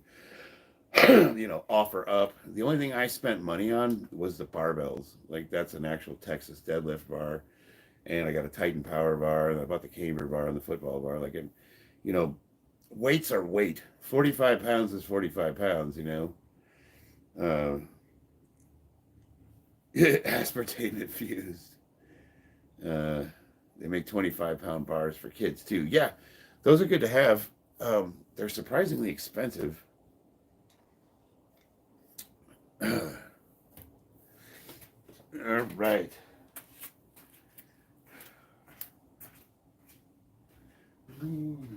offer up. The only thing I spent money on was the barbells. Like, that's an actual Texas deadlift bar, and I got a Titan power bar, and I bought the Camer bar and the football bar. Like, and weights are weight. 45 pounds is 45 pounds. Aspartame infused. They make 25-pound bars for kids too. Yeah, those are good to have. They're surprisingly expensive. All right. Come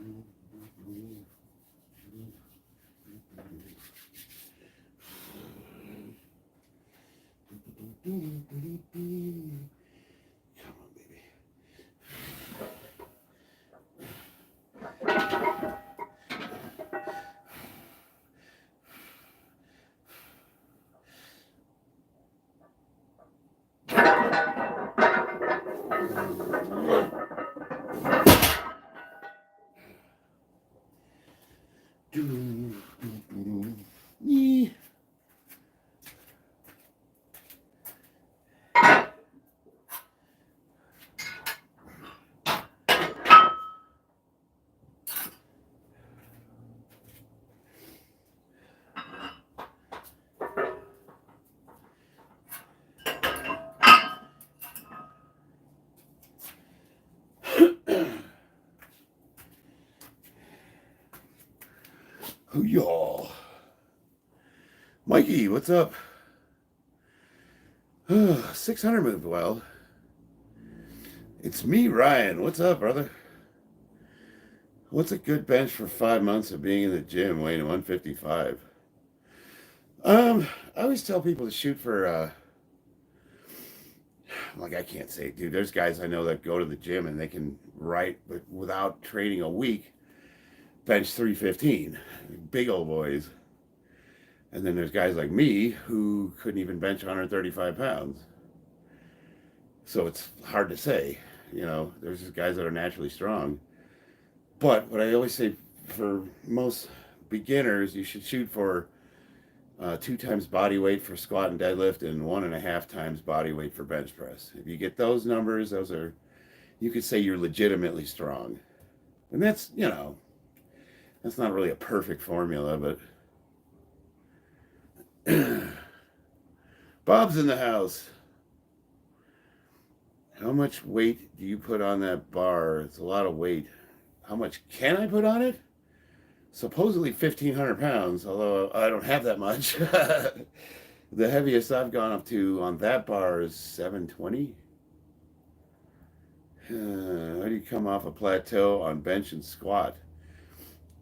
on, baby. Who y'all? Mikey, what's up? 600 moved well. It's me, Ryan. What's up, brother? What's a good bench for 5 months of being in the gym weighing 155? I always tell people to shoot for, like, I can't say, dude. There's guys I know that go to the gym and they can but without training a week, bench 315. Big old boys. And then there's guys like me who couldn't even bench 135 pounds. So it's hard to say. There's just guys that are naturally strong. But what I always say, for most beginners, you should shoot for 2 times body weight for squat and deadlift, and 1.5 times body weight for bench press. If you get those numbers, you could say you're legitimately strong. And that's not really a perfect formula, but Bob's in the house. How much weight do you put on that bar? It's a lot of weight. How much can I put on it? Supposedly 1,500 pounds, although I don't have that much. The heaviest I've gone up to on that bar is 720. How do you come off a plateau on bench and squat?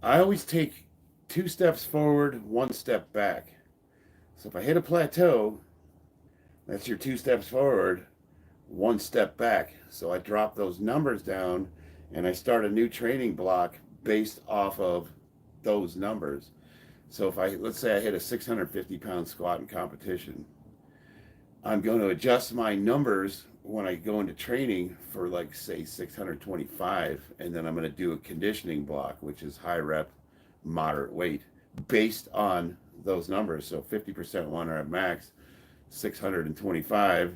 I always take 2 steps forward, 1 step back. So if I hit a plateau, that's your 2 steps forward, 1 step back. So I drop those numbers down and I start a new training block based off of those numbers. So if let's say I hit a 650-pound squat in competition, I'm going to adjust my numbers when I go into training for, like, say 625, and then I'm going to do a conditioning block, which is high rep, moderate weight, based on those numbers. So 50% 1 rep max, 625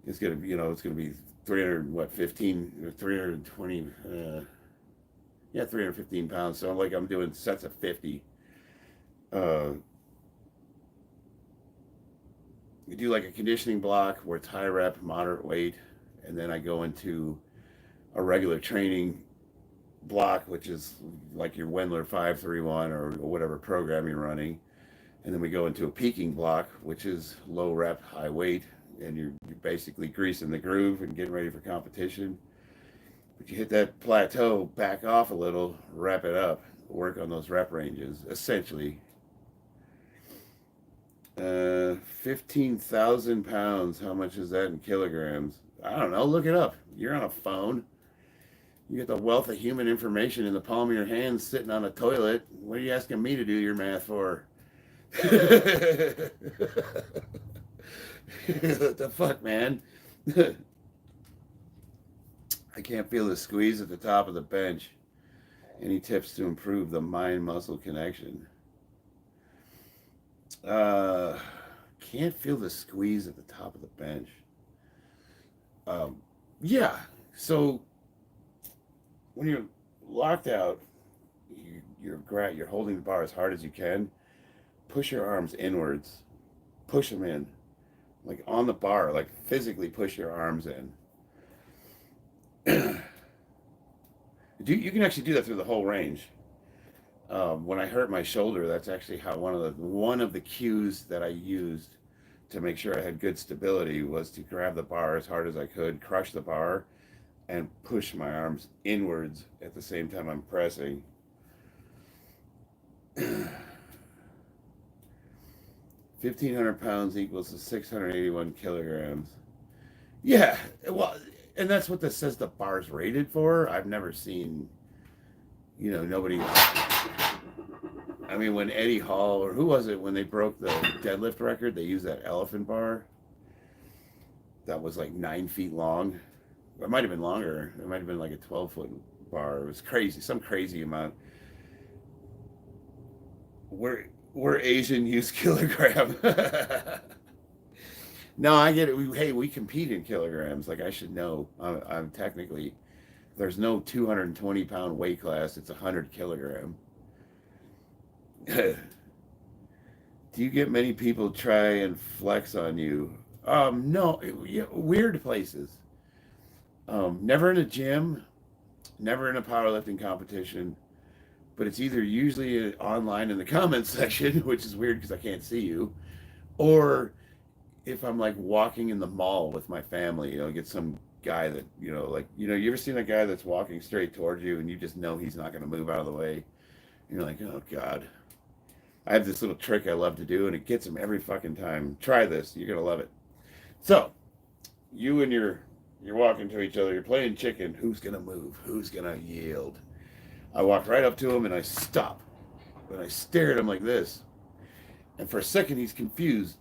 is going to, it's going to be 320, 315 pounds. So like I'm doing sets of 50. You do like a conditioning block where it's high rep, moderate weight, and then I go into a regular training block, which is like your Wendler 531 or whatever program you're running. And then we go into a peaking block, which is low rep, high weight, and you're basically greasing the groove and getting ready for competition. But you hit that plateau, back off a little, wrap it up, work on those rep ranges, essentially. 15,000 pounds. How much is that in kilograms? I don't know. Look it up. You're on a phone. You get the wealth of human information in the palm of your hand sitting on a toilet. What are you asking me to do your math for? What the fuck, man? I can't feel the squeeze at the top of the bench. Any tips to improve the mind-muscle connection? Can't feel the squeeze at the top of the bench. Yeah. So when you're locked out, you're holding the bar as hard as you can. Push your arms inwards. Push them in, like on the bar. Like physically push your arms in. You can actually do that through the whole range. When I hurt my shoulder, that's actually how one of the cues that I used to make sure I had good stability was to grab the bar as hard as I could, crush the bar, and push my arms inwards at the same time I'm pressing. 1,500 pounds equals to 681 kilograms. Yeah, well, and that's what this says the bar's rated for. I've never seen, nobody. I mean, when Eddie Hall, or who was it, when they broke the deadlift record, they used that elephant bar that was like 9 feet long. It might have been longer. It might have been like a 12-foot bar. It was crazy, some crazy amount. We're Asian, use kilogram. No, I get it. We compete in kilograms. Like, I should know. I'm technically, there's no 220-pound weight class. It's 100 kilogram. Do you get many people try and flex on you? No, weird places. Never in a gym, never in a powerlifting competition, but it's either usually online in the comments section, which is weird because I can't see you, or if I'm like walking in the mall with my family, get some guy that, you ever seen a guy that's walking straight towards you and you just know he's not going to move out of the way? And you're like, oh God. I have this little trick I love to do, and it gets him every fucking time. Try this. You're going to love it. So, you're walking to each other. You're playing chicken. Who's going to move? Who's going to yield? I walk right up to him, and I stop. And I stare at him like this. And for a second, he's confused.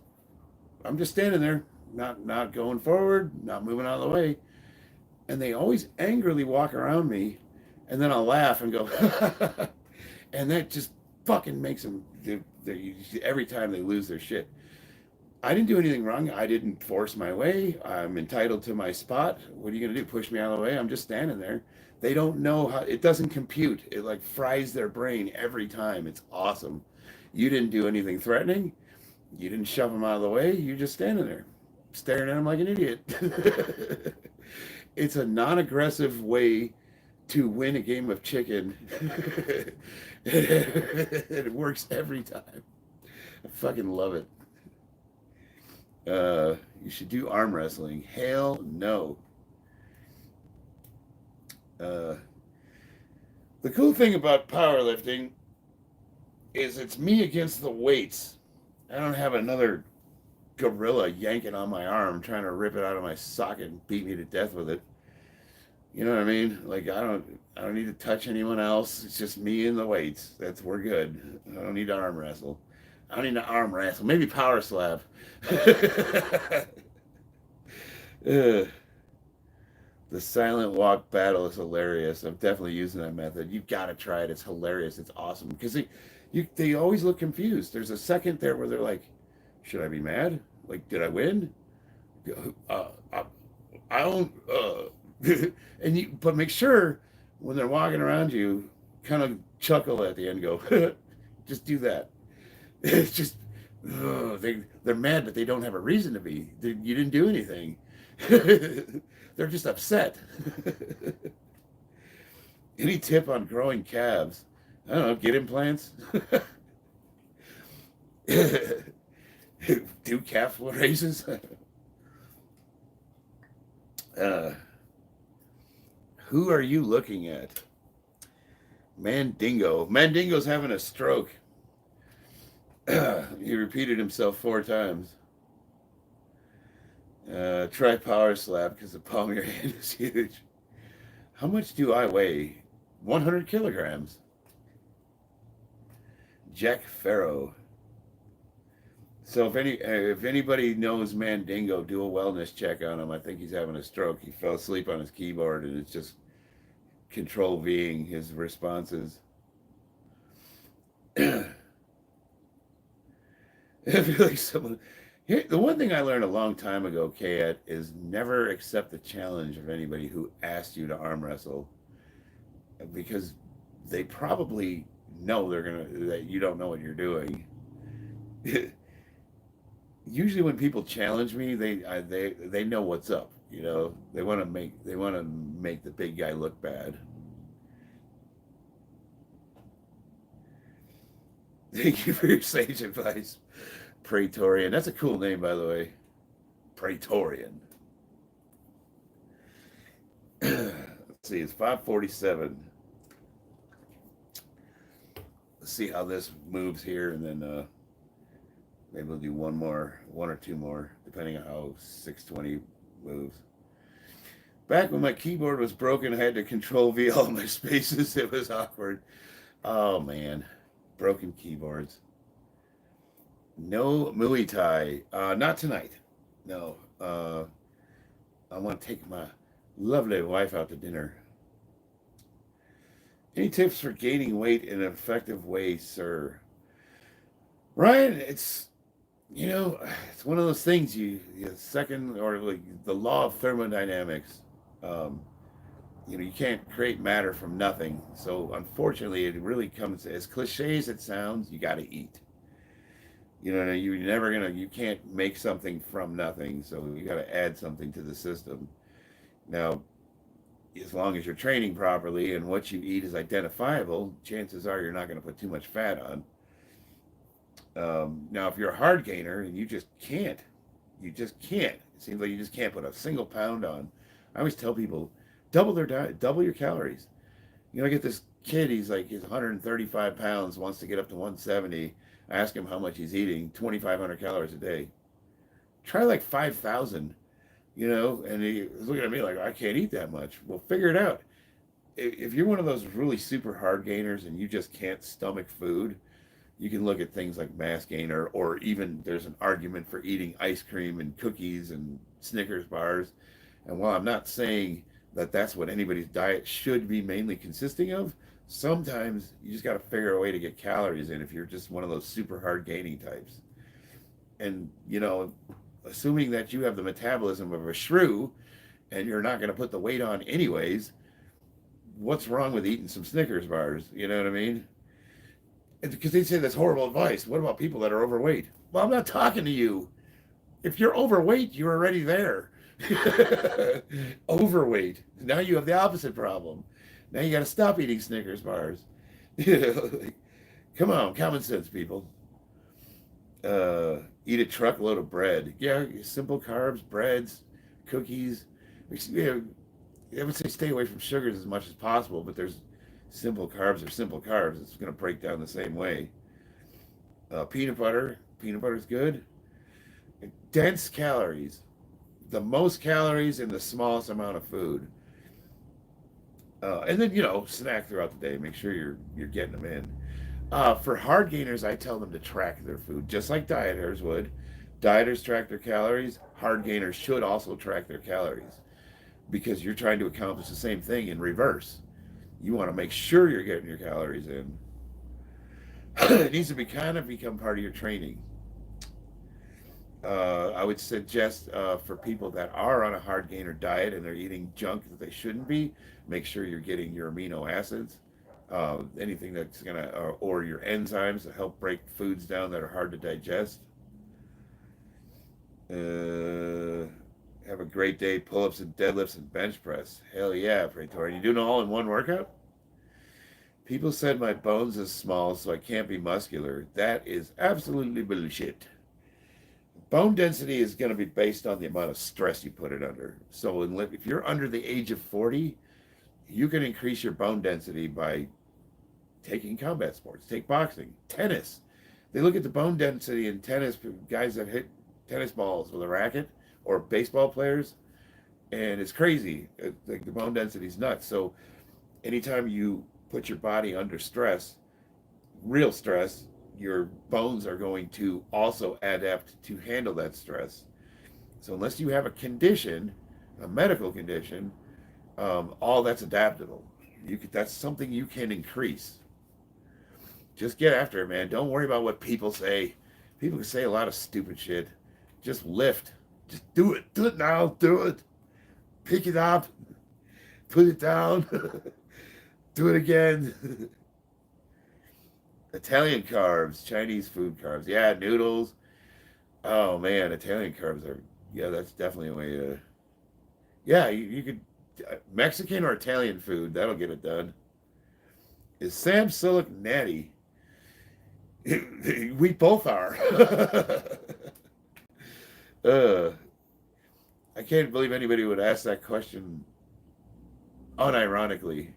I'm just standing there, not going forward, not moving out of the way. And they always angrily walk around me, and then I'll laugh and go, and that just fucking makes them, every time they lose their shit. I didn't do anything wrong. I didn't force my way. I'm entitled to my spot. What are you going to do? Push me out of the way? I'm just standing there. They don't know how, it doesn't compute. It like fries their brain every time. It's awesome. You didn't do anything threatening. You didn't shove them out of the way. You're just standing there, staring at them like an idiot. It's a non-aggressive way to win a game of chicken. It works every time. I fucking love it. You should do arm wrestling. Hell no. The cool thing about powerlifting is it's me against the weights. I don't have another gorilla yanking on my arm trying to rip it out of my socket and beat me to death with it. You know what I mean? Like I don't need to touch anyone else. It's just me and the weights. We're good. I don't need to arm wrestle. I don't need to arm wrestle. Maybe power slap. Ugh. The silent walk battle is hilarious. I'm definitely using that method. You've got to try it. It's hilarious. It's awesome because they always look confused. There's a second there where they're like, "Should I be mad? Like, did I win? I don't." But make sure when they're walking around you, kind of chuckle at the end. Go, just do that. It's just they're mad, but they don't have a reason to be. You didn't do anything. They're just upset. Any tip on growing calves? I don't know. Get implants. Do calf raises. Who are you looking at? Mandingo. Mandingo's having a stroke. He repeated himself 4 times. Try power slap because the palm of your hand is huge. How much do I weigh? 100 kilograms. Jack Farrow. So if anybody knows Mandingo, do a wellness check on him. I think he's having a stroke. He fell asleep on his keyboard, and it's just control Ving his responses. I feel like someone. The one thing I learned a long time ago, Kayat, is never accept the challenge of anybody who asked you to arm wrestle, because they probably know that you don't know what you're doing. Usually, when people challenge me, they know what's up. You know, they want to make the big guy look bad. Thank you for your sage advice, Praetorian. That's a cool name, by the way. Praetorian. Let's see, it's 5:47. Let's see how this moves here, and then maybe we'll do one or two more, depending on how 620 moves. Back when my keyboard was broken, I had to control V all my spaces. It was awkward. Oh man, broken keyboards. No Muay Thai. Not tonight. No. I want to take my lovely wife out to dinner. Any tips for gaining weight in an effective way, sir? Ryan, it's one of those things second, or like the law of thermodynamics. You can't create matter from nothing. So unfortunately, it really comes, as cliche as it sounds, you got to eat. You can't make something from nothing. So you got to add something to the system. Now, as long as you're training properly and what you eat is identifiable, chances are you're not going to put too much fat on. Now, if you're a hard gainer and you just can't. It seems like you just can't put a single pound on. I always tell people, double their diet, double your calories. I get this kid, he's 135 pounds, wants to get up to 170. I ask him how much he's eating, 2,500 calories a day. Try 5,000, and he was looking at me like, I can't eat that much. Well, figure it out. If you're one of those really super hard gainers and you just can't stomach food, you can look at things like mass gainer, or even there's an argument for eating ice cream and cookies and Snickers bars. And while I'm not saying that that's what anybody's diet should be mainly consisting of, sometimes you just got to figure a way to get calories in if you're just one of those super hard gaining types. And, assuming that you have the metabolism of a shrew and you're not going to put the weight on anyways, what's wrong with eating some Snickers bars? You know what I mean? Because they say that's horrible advice. What about people that are overweight? Well, I'm not talking to you. If you're overweight, you're already there. Overweight. Now you have the opposite problem. Now you got to stop eating Snickers bars. Come on, common sense, people. Eat a truckload of bread. Yeah, simple carbs, breads, cookies. I would say stay away from sugars as much as possible, but there's Simple carbs are simple carbs. It's going to break down the same way. Peanut butter is good. Dense calories, the most calories in the smallest amount of food. And then, snack throughout the day. Make sure you're getting them in. For hard gainers, I tell them to track their food, just like dieters would. Dieters track their calories. Hard gainers should also track their calories because you're trying to accomplish the same thing in reverse. You want to make sure you're getting your calories in. It needs to become part of your training. I would suggest for people that are on a hard gainer diet and they're eating junk that they shouldn't be, make sure you're getting your amino acids, anything that's or your enzymes to help break foods down that are hard to digest. Have a great day, pull-ups and deadlifts and bench press. Hell yeah, Praetorian. You doing it all in one workout? People said my bones is small, so I can't be muscular. That is absolutely bullshit. Bone density is going to be based on the amount of stress you put it under. So if you're under the age of 40, you can increase your bone density by taking combat sports. Take boxing, tennis. They look at the bone density in tennis, guys that hit tennis balls with a racket, or baseball players, and it's crazy. Like the bone density is nuts. So anytime you put your body under stress, real stress, your bones are going to also adapt to handle that stress. So unless you have a condition, a medical condition, all that's adaptable. That's something you can increase. Just get after it, man. Don't worry about what people say. People can say a lot of stupid shit. Just lift. Just do it. Do it now. Do it. Pick it up. Put it down. Do it again. Italian carbs, Chinese food carbs. Yeah, noodles. Oh, man, Italian carbs are, that's definitely a way to, you could, Mexican or Italian food, that'll get it done. Is Sam Sillick natty? We both are. I can't believe anybody would ask that question unironically.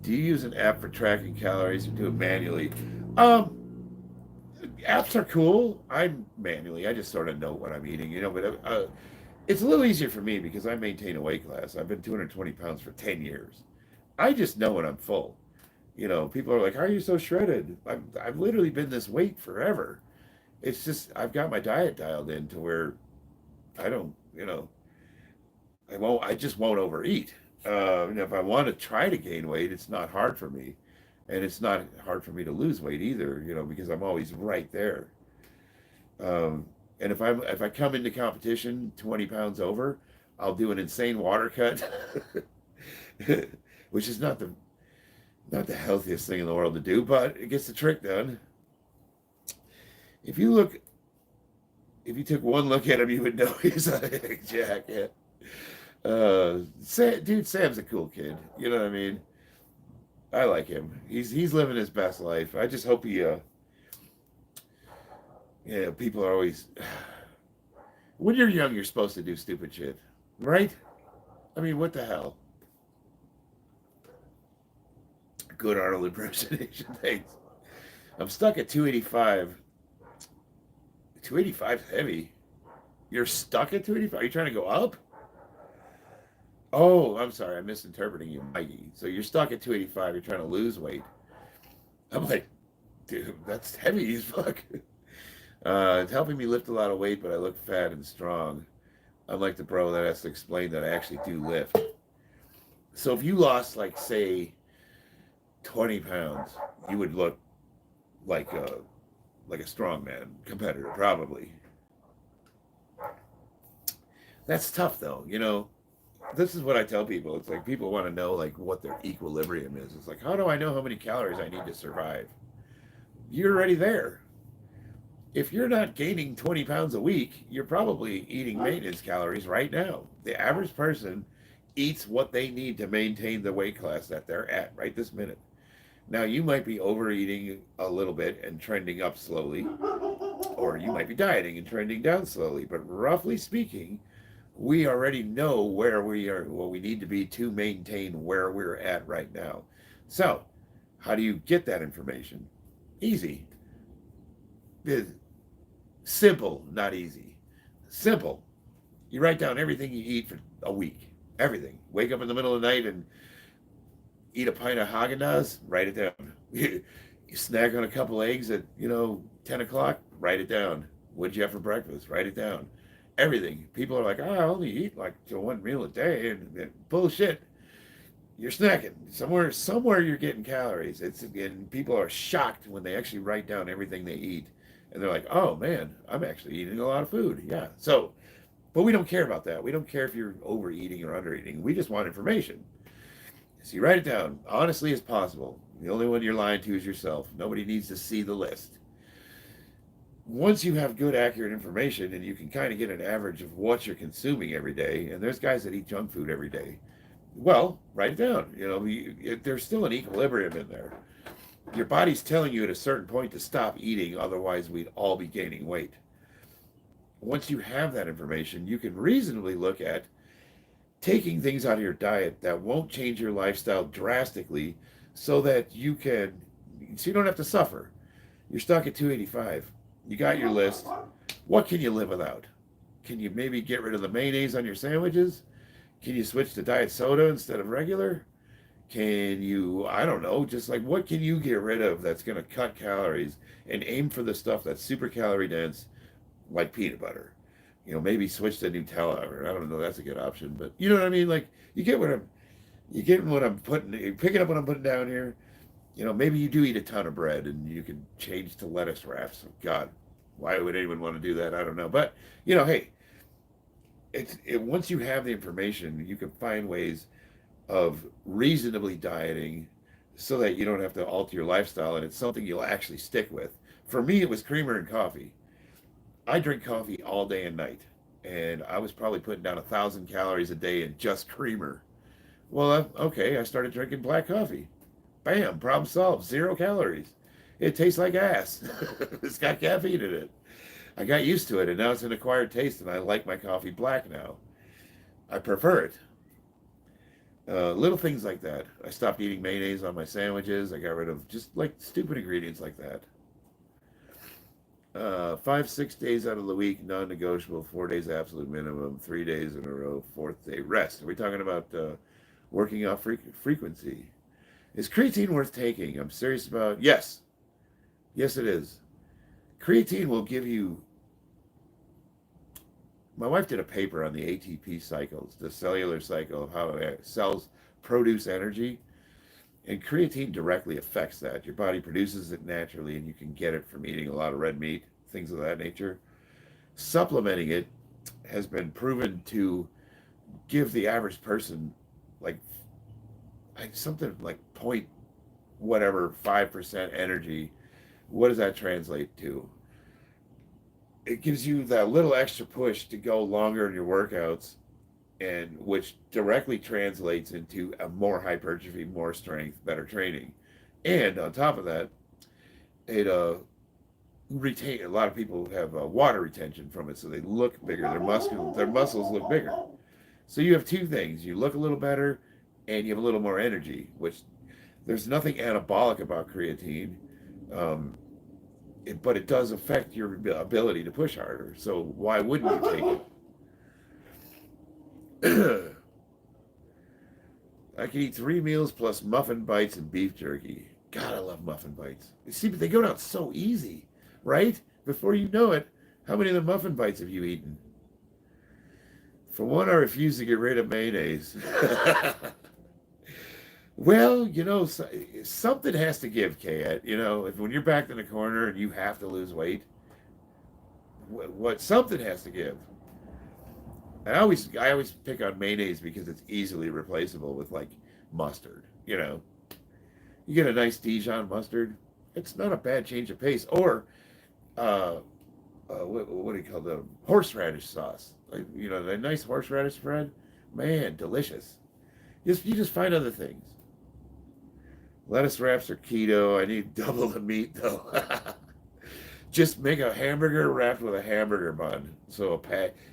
Do you use an app for tracking calories or do it manually? Apps are cool. I'm manually. I just sort of know what I'm eating, but it's a little easier for me because I maintain a weight class. I've been 220 pounds for 10 years. I just know when I'm full. People are like, how are you so shredded? I've literally been this weight forever. It's just, I've got my diet dialed in to where I don't, I just won't overeat. If I want to try to gain weight, it's not hard for me. And it's not hard for me to lose weight either, because I'm always right there. And if I come into competition 20 pounds over, I'll do an insane water cut, which is not the healthiest thing in the world to do, but it gets the trick done. If you took one look at him, you would know he's a jackhead. Sam's a cool kid. You know what I mean? I like him. He's living his best life. I just hope he, people are always, when you're young, you're supposed to do stupid shit, right? I mean, what the hell? Good Arnold impersonation, thanks. I'm stuck at 285. 285 is heavy. You're stuck at 285? Are you trying to go up? Oh, I'm sorry. I'm misinterpreting you, Mikey. So you're stuck at 285. You're trying to lose weight. I'm like, dude, that's heavy as fuck. It's helping me lift a lot of weight, but I look fat and strong. I'm like the bro that has to explain that I actually do lift. So if you lost, like, say, 20 pounds, you would look like a strongman competitor, probably. That's tough, though. This is what I tell people. It's like people want to know, like, what their equilibrium is. It's like, how do I know how many calories I need to survive? You're already there. If you're not gaining 20 pounds a week, you're probably eating maintenance calories right now. The average person eats what they need to maintain the weight class that they're at right this minute. Now, you might be overeating a little bit and trending up slowly, or you might be dieting and trending down slowly. But roughly speaking, we already know where we are, what we need to be to maintain where we're at right now. So, how do you get that information? Easy. It's simple, not easy. Simple. You write down everything you eat for a week. Everything. Wake up in the middle of the night and eat a pint of Haagen-Dazs, write it down. You snack on a couple eggs at, 10 o'clock, write it down. What'd you have for breakfast? Write it down. Everything. People are like, oh, I only eat like one meal a day. And bullshit. You're snacking. Somewhere you're getting calories. And people are shocked when they actually write down everything they eat. And they're like, oh man, I'm actually eating a lot of food. Yeah. So, but we don't care about that. We don't care if you're overeating or undereating. We just want information. So you write it down, honestly as possible. The only one you're lying to is yourself. Nobody needs to see the list. Once you have good, accurate information and you can kind of get an average of what you're consuming every day, and there's guys that eat junk food every day, well, write it down. There's still an equilibrium in there. Your body's telling you at a certain point to stop eating, otherwise we'd all be gaining weight. Once you have that information, you can reasonably look at taking things out of your diet that won't change your lifestyle drastically so you don't have to suffer. You're stuck at 285. You got your list. What can you live without? Can you maybe get rid of the mayonnaise on your sandwiches? Can you switch to diet soda instead of regular? Can you, I don't know, just like what can you get rid of that's going to cut calories and aim for the stuff that's super calorie dense, like peanut butter? Maybe switch to Nutella, or I don't know, that's a good option, but you know what I mean? Like, you get what I'm putting, you're picking up what I'm putting down here. Maybe you do eat a ton of bread and you can change to lettuce wraps. God, why would anyone want to do that? I don't know. But, hey, once you have the information, you can find ways of reasonably dieting so that you don't have to alter your lifestyle and it's something you'll actually stick with. For me, it was creamer and coffee. I drink coffee all day and night, and I was probably putting down 1,000 calories a day in just creamer. Well, okay, I started drinking black coffee. Bam, problem solved. 0 calories. It tastes like ass. It's got caffeine in it. I got used to it, and now it's an acquired taste, and I like my coffee black now. I prefer it. Little things like that. I stopped eating mayonnaise on my sandwiches. I got rid of just like stupid ingredients like that. 5-6 days out of the week, non-negotiable. 4 days absolute minimum. 3 days in a row. 4th day rest. Are we talking about working off frequency? Is creatine worth taking? I'm serious about. Yes, it is. Creatine will give you. My wife did a paper on the ATP cycles, the cellular cycle of how cells produce energy, and creatine directly affects that. Your body produces it naturally, and you can get it from eating a lot of red meat, things of that nature. Supplementing it has been proven to give the average person like something like point whatever 5% energy. What does that translate to? It gives you that little extra push to go longer in your workouts, and which directly translates into a more hypertrophy, more strength, better training. And on top of that, it retain. A lot of people have water retention from it, so they look bigger. Their muscles look bigger. So you have two things: you look a little better, and you have a little more energy. Which there's nothing anabolic about creatine. But it does affect your ability to push harder. So why wouldn't you take it? I can eat 3 meals plus muffin bites and beef jerky. God, I love muffin bites. See, but they go down so easy, right? Before you know it, how many of the muffin bites have you eaten? For one, I refuse to get rid of mayonnaise. Well, something has to give, Kayette. If when you're backed in a corner and you have to lose weight, something has to give. I always pick on mayonnaise because it's easily replaceable with like mustard. You get a nice Dijon mustard, it's not a bad change of pace. Or what do you call the horseradish sauce? Like, the nice horseradish spread, man, delicious. You just find other things. Lettuce wraps are keto. I need double the meat though. Just make a hamburger wrapped with a hamburger bun. So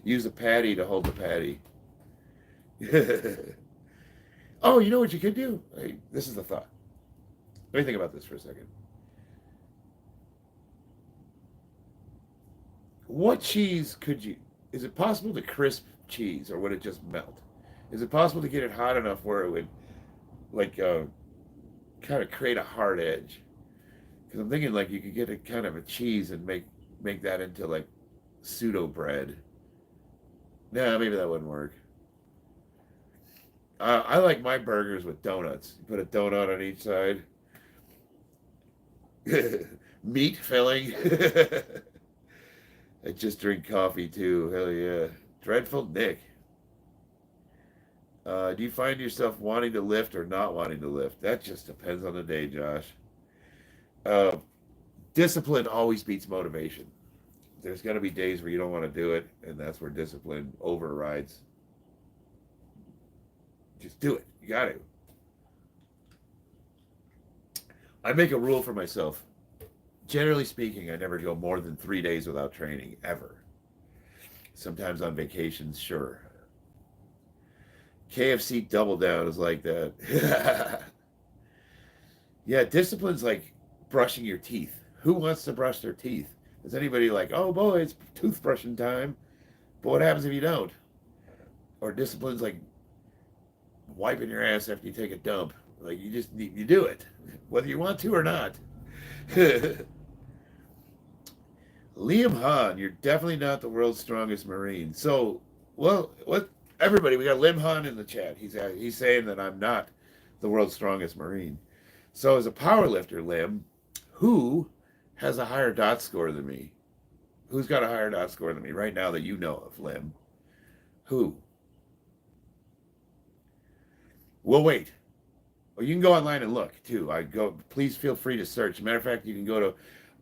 use a patty to hold the patty. Oh, you know what you could do? This is the thought. Let me think about this for a second. What cheese could you? Is it possible to crisp cheese, or would it just melt? Is it possible to get it hot enough where it would like kind of create a hard edge? Because I'm thinking like you could get a kind of a cheese and make that into like pseudo bread. No, maybe that wouldn't work. I like my burgers with donuts. You put a donut on each side. Meat filling. I just drink coffee too. Hell yeah. Dreadful Nick. Do you find yourself wanting to lift or not wanting to lift? That just depends on the day, Josh. Uh, Discipline always beats motivation. There's going to be days where you don't want to do it, and that's where discipline overrides. Just do it. You got to. I make a rule for myself. Generally speaking, I never go more than 3 days without training, ever. Sometimes on vacations, sure. KFC Double Down is like that. Yeah, discipline's like brushing your teeth. Who wants to brush their teeth? Is anybody like, oh boy, it's toothbrushing time? But what happens if you don't? Or discipline's like wiping your ass after you take a dump. Like you do it, whether you want to or not. Liam Hahn, you're definitely not the world's strongest Marine. So, well, what? Everybody, we got Lim Hahn in the chat. He's saying that I'm not the world's strongest Marine. So, as a powerlifter, Lim, who has a higher dot score than me? Who's got a higher dot score than me right now that you know of, Lim? Who? We'll wait. Or you can go online and look too. Please feel free to search. Matter of fact, you can go to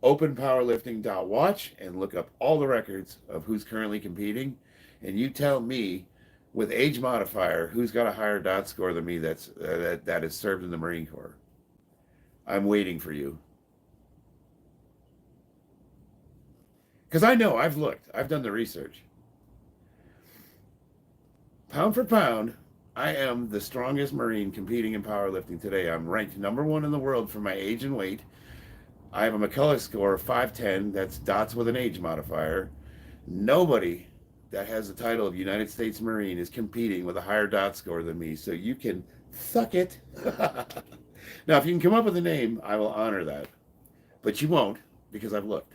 openpowerlifting.watch and look up all the records of who's currently competing, and you tell me with age modifier who's got a higher dot score than me that has served in the Marine Corps. I'm waiting for you. Because I know, I've looked. I've done the research. Pound for pound, I am the strongest Marine competing in powerlifting today. I'm ranked #1 in the world for my age and weight. I have a McCullough score of 510. That's dots with an age modifier. Nobody that has the title of United States Marine is competing with a higher dot score than me. So you can suck it. Now, if you can come up with a name, I will honor that. But you won't, because I've looked.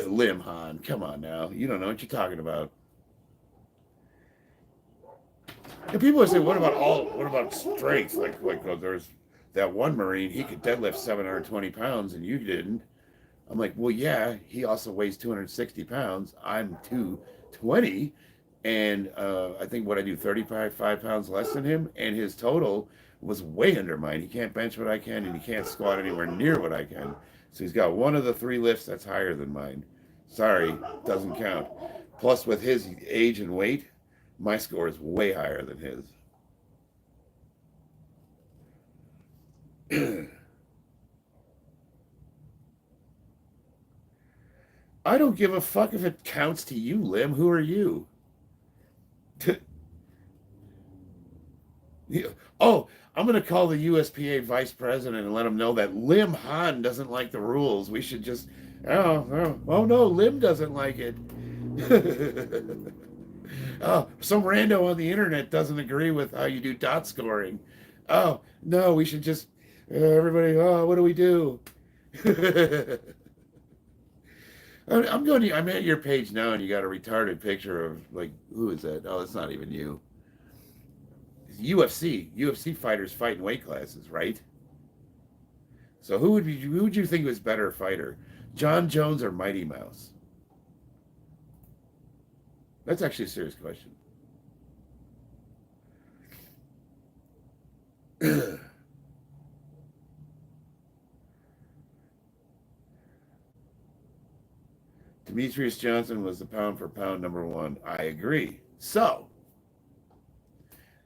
Lim Han, come on now. You don't know what you're talking about. And people are saying, what about strength? Like oh, there's that one Marine, he could deadlift 720 pounds and you didn't. I'm like, well, yeah, he also weighs 260 pounds. I'm 220. And I think what I do, 5 pounds less than him. And his total was way under mine. He can't bench what I can, and he can't squat anywhere near what I can. So he's got one of the 3 lifts that's higher than mine. Sorry, doesn't count. Plus, with his age and weight, my score is way higher than his. I don't give a fuck if it counts to you, Lim. Who are you? Oh, I'm going to call the USPA vice president and let him know that Lim Han doesn't like the rules. We should just, oh no, Lim doesn't like it. Oh, some rando on the internet doesn't agree with how you do dot scoring. Oh, no, we should just, everybody, what do we do? I'm at your page now, and you got a retarded picture of, like, who is that? Oh, it's not even you. It's UFC fighters fight in weight classes, right? So who would you think was better fighter, John Jones or Mighty Mouse? That's actually a serious question. Demetrius Johnson was the pound for pound #1. I agree. So,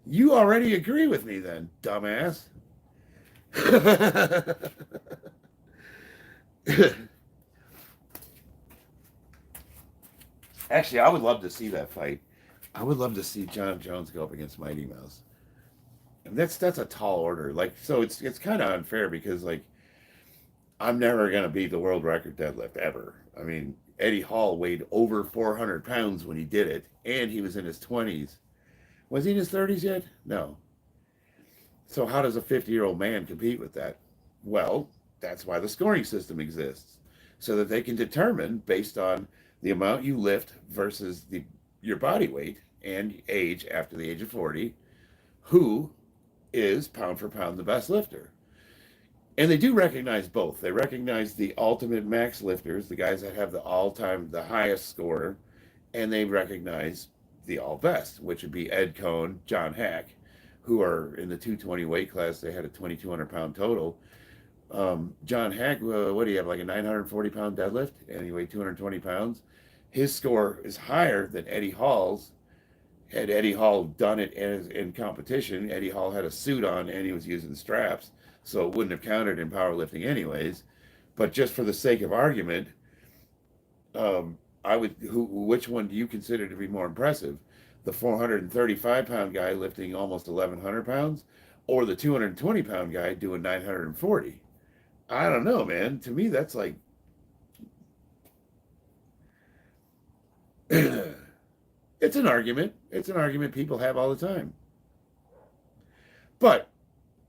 you already agree with me then, dumbass. Actually, I would love to see that fight. I would love to see John Jones go up against Mighty Mouse. And that's a tall order. Like, so it's kind of unfair because like I'm never gonna beat the world record deadlift ever. I mean, Eddie Hall weighed over 400 pounds when he did it, and he was in his 20s. Was he in his 30s yet? No. So how does a 50-year-old man compete with that? Well, that's why the scoring system exists, so that they can determine based on the amount you lift versus your body weight and age after the age of 40, who is pound for pound the best lifter. And they do recognize both. They recognize the ultimate max lifters, the guys that have the all-time, the highest score, and they recognize the all best, which would be Ed Cohn, John Hack, who are in the 220 weight class. They had a 2,200 pound total. John Hack, what do you have, like a 940 pound deadlift, and he weighed 220 pounds. His score is higher than Eddie Hall's. Had Eddie Hall done it in competition, Eddie Hall had a suit on and he was using straps, so it wouldn't have counted in powerlifting anyways. But just for the sake of argument, I would. Which one do you consider to be more impressive? The 435-pound guy lifting almost 1,100 pounds, or the 220-pound guy doing 940? I don't know, man. To me, that's like it's an argument. It's an argument people have all the time. But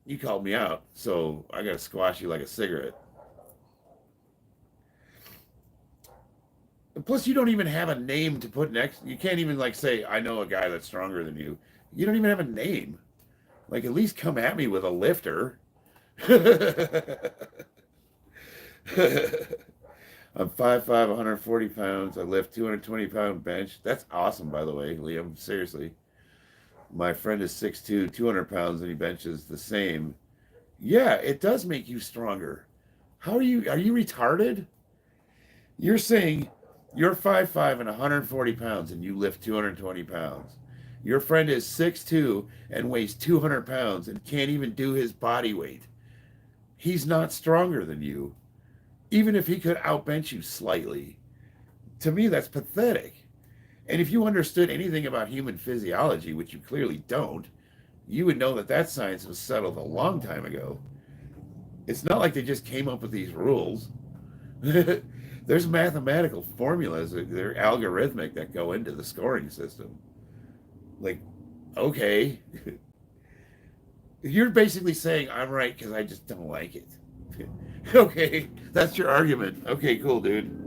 you called me out, so I got to squash you like a cigarette. Plus, you don't even have a name to put next. You can't even like say, "I know a guy that's stronger than you." You don't even have a name. Like, at least come at me with a lifter. I'm 5'5", 140 pounds. I lift 220-pound bench. That's awesome, by the way, Liam. Seriously. My friend is 6'2", 200 pounds, and he benches the same. Yeah, it does make you stronger. Are you retarded? You're saying you're 5'5" and 140 pounds, and you lift 220 pounds. Your friend is 6'2" and weighs 200 pounds and can't even do his body weight. He's not stronger than you, even if he could outbench you slightly. To me, that's pathetic. And if you understood anything about human physiology, which you clearly don't, you would know that that science was settled a long time ago. It's not like they just came up with these rules. There's mathematical formulas, they're algorithmic, that go into the scoring system. Like, okay. You're basically saying I'm right because I just don't like it. Okay, that's your argument. Okay, cool, dude.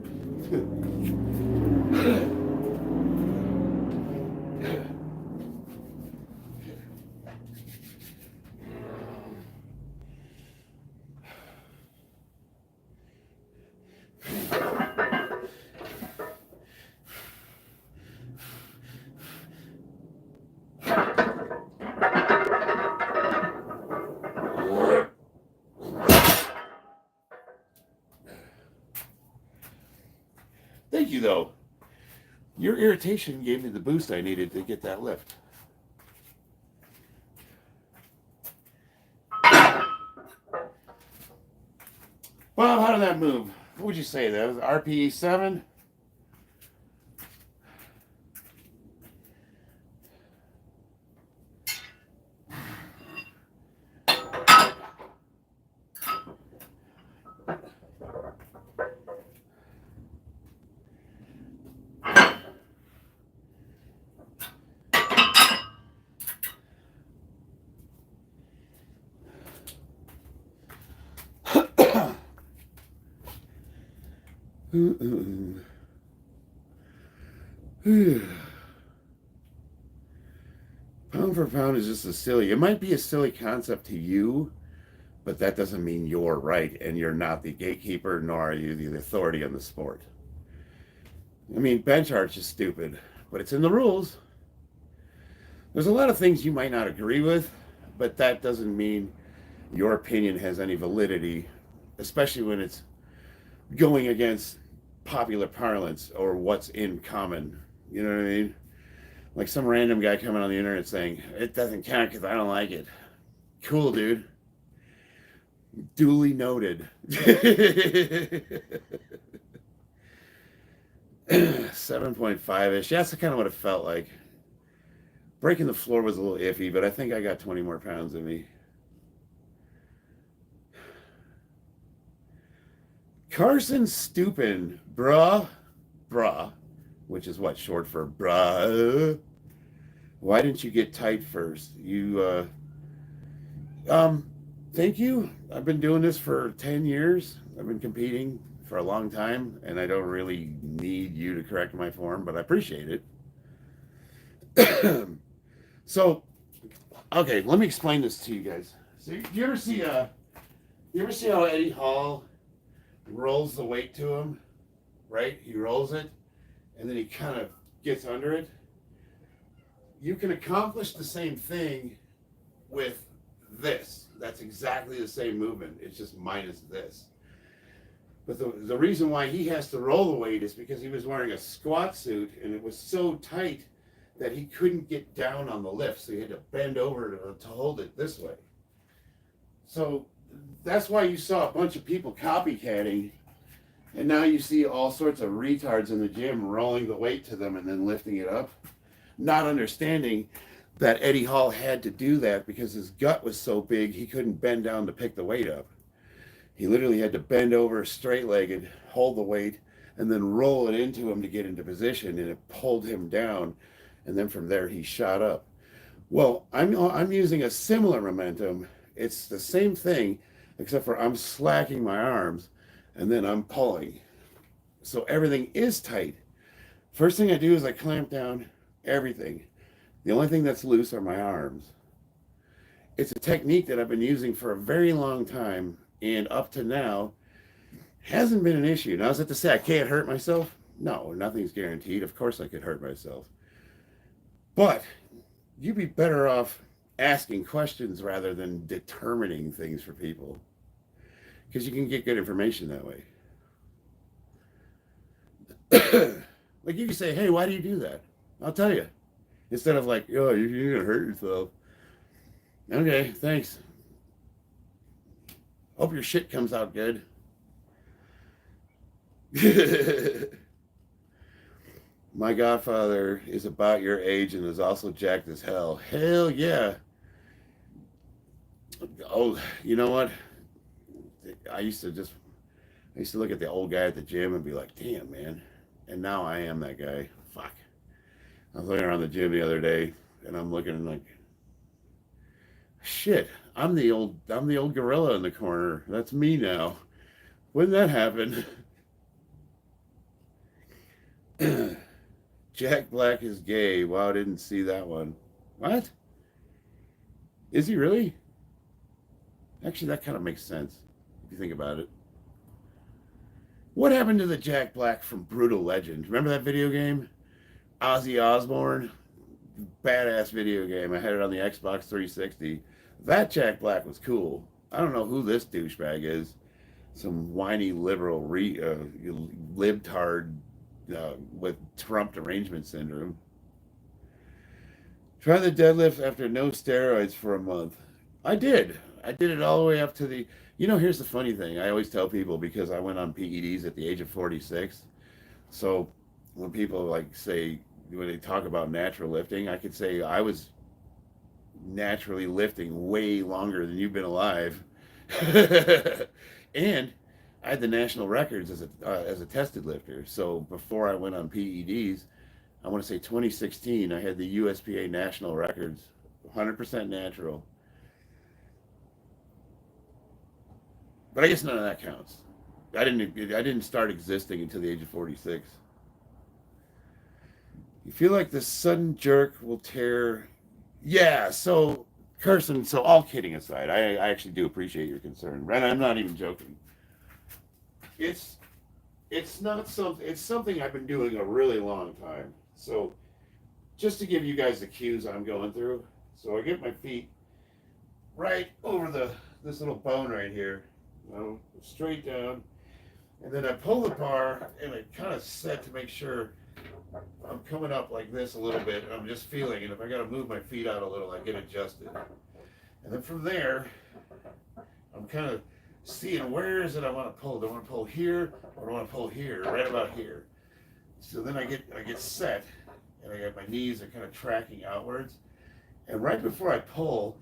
Thank you, though. Your irritation gave me the boost I needed to get that lift. Bob, how did that move? What would you say? That was RPE 7? Pound for pound is just a silly. It might be a silly concept to you, but that doesn't mean you're right, and you're not the gatekeeper, nor are you the authority on the sport. I mean, bench arch is stupid, but it's in the rules. There's a lot of things you might not agree with, but that doesn't mean your opinion has any validity, especially when it's going against popular parlance or what's in common. You know what I mean? Like some random guy coming on the internet saying, "It doesn't count because I don't like it." Cool, dude. Duly noted. 7.5-ish. That's kind of what it felt like. Breaking the floor was a little iffy, but I think I got 20 more pounds in me. Carson Stupin, bruh, which is what, short for bruh. Why didn't you get tight first? Thank you. I've been doing this for 10 years. I've been competing for a long time, and I don't really need you to correct my form, but I appreciate it. So, okay, let me explain this to you guys. So, do you ever see how Eddie Hall rolls the weight to him, right? He rolls it, and then he kind of gets under it. You can accomplish the same thing with this. That's exactly the same movement. It's just minus this. But the reason why he has to roll the weight is because he was wearing a squat suit, and it was so tight that he couldn't get down on the lift, so he had to bend over to hold it this way. So that's why you saw a bunch of people copycatting, and now you see all sorts of retards in the gym rolling the weight to them and then lifting it up, not understanding that Eddie Hall had to do that because his gut was so big he couldn't bend down to pick the weight up. He literally had to bend over straight-legged, hold the weight, and then roll it into him to get into position, and it pulled him down, and then from there he shot up. Well, I'm using a similar momentum. It's the same thing, except for I'm slacking my arms, and then I'm pulling. So everything is tight. First thing I do is I clamp down everything. The only thing that's loose are my arms. It's a technique that I've been using for a very long time, and up to now, hasn't been an issue. Now, is it to say I can't hurt myself? No, nothing's guaranteed. Of course I could hurt myself. But you'd be better off asking questions rather than determining things for people, because you can get good information that way. Like you can say, hey, why do you do that? I'll tell you. Instead of like, oh, you're going to hurt yourself. Okay, thanks. Hope your shit comes out good. My godfather is about your age and is also jacked as hell. Hell yeah. Oh, you know what? I used to look at the old guy at the gym and be like, damn, man. And now I am that guy. Fuck. I was looking around the gym the other day and I'm looking like, shit, I'm the old gorilla in the corner. That's me now. When did that happen? Jack Black is gay. Wow, I didn't see that one. What? Is he really? Actually, that kind of makes sense if you think about it. What happened to the Jack Black from Brutal Legend? Remember that video game? Ozzy Osbourne? Badass video game. I had it on the Xbox 360. That Jack Black was cool. I don't know who this douchebag is. Some whiny liberal libtard with Trump derangement syndrome. Try the deadlift after no steroids for a month. I did. I did it all the way up to the... here's the funny thing. I always tell people, because I went on PEDs at the age of 46. So when people when they talk about natural lifting, I could say I was naturally lifting way longer than you've been alive. And I had the national records as a tested lifter. So before I went on PEDs, I want to say 2016, I had the USPA national records, 100% natural. But I guess none of that counts. I didn't start existing until the age of 46. You feel like the sudden jerk will tear... Yeah, so, Carson, so all kidding aside, I actually do appreciate your concern. And I'm not even joking. It's something I've been doing a really long time. So, just to give you guys the cues I'm going through. So I get my feet right over this little bone right here. Straight down. And then I pull the bar and I kind of set to make sure I'm coming up like this a little bit. I'm just feeling it. If I got to move my feet out a little, I get adjusted. And then from there, I'm kind of seeing where is it I want to pull. Do I want to pull here or do I want to pull here? Right about here. So then I get set, and my knees are kind of tracking outwards. And right before I pull,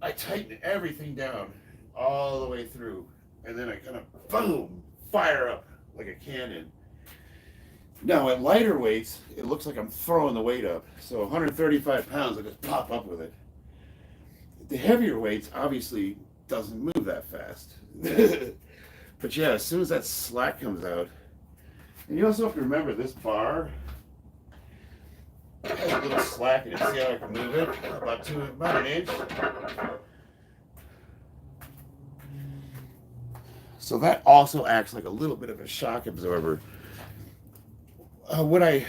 I tighten everything down all the way through. And then I kind of, boom, fire up like a cannon. Now, at lighter weights, it looks like I'm throwing the weight up. So 135 pounds, I just pop up with it. The heavier weights obviously doesn't move that fast. But yeah, as soon as that slack comes out, and you also have to remember this bar has a little slack in it. See how I can move it? About an inch. So that also acts like a little bit of a shock absorber. I wouldn't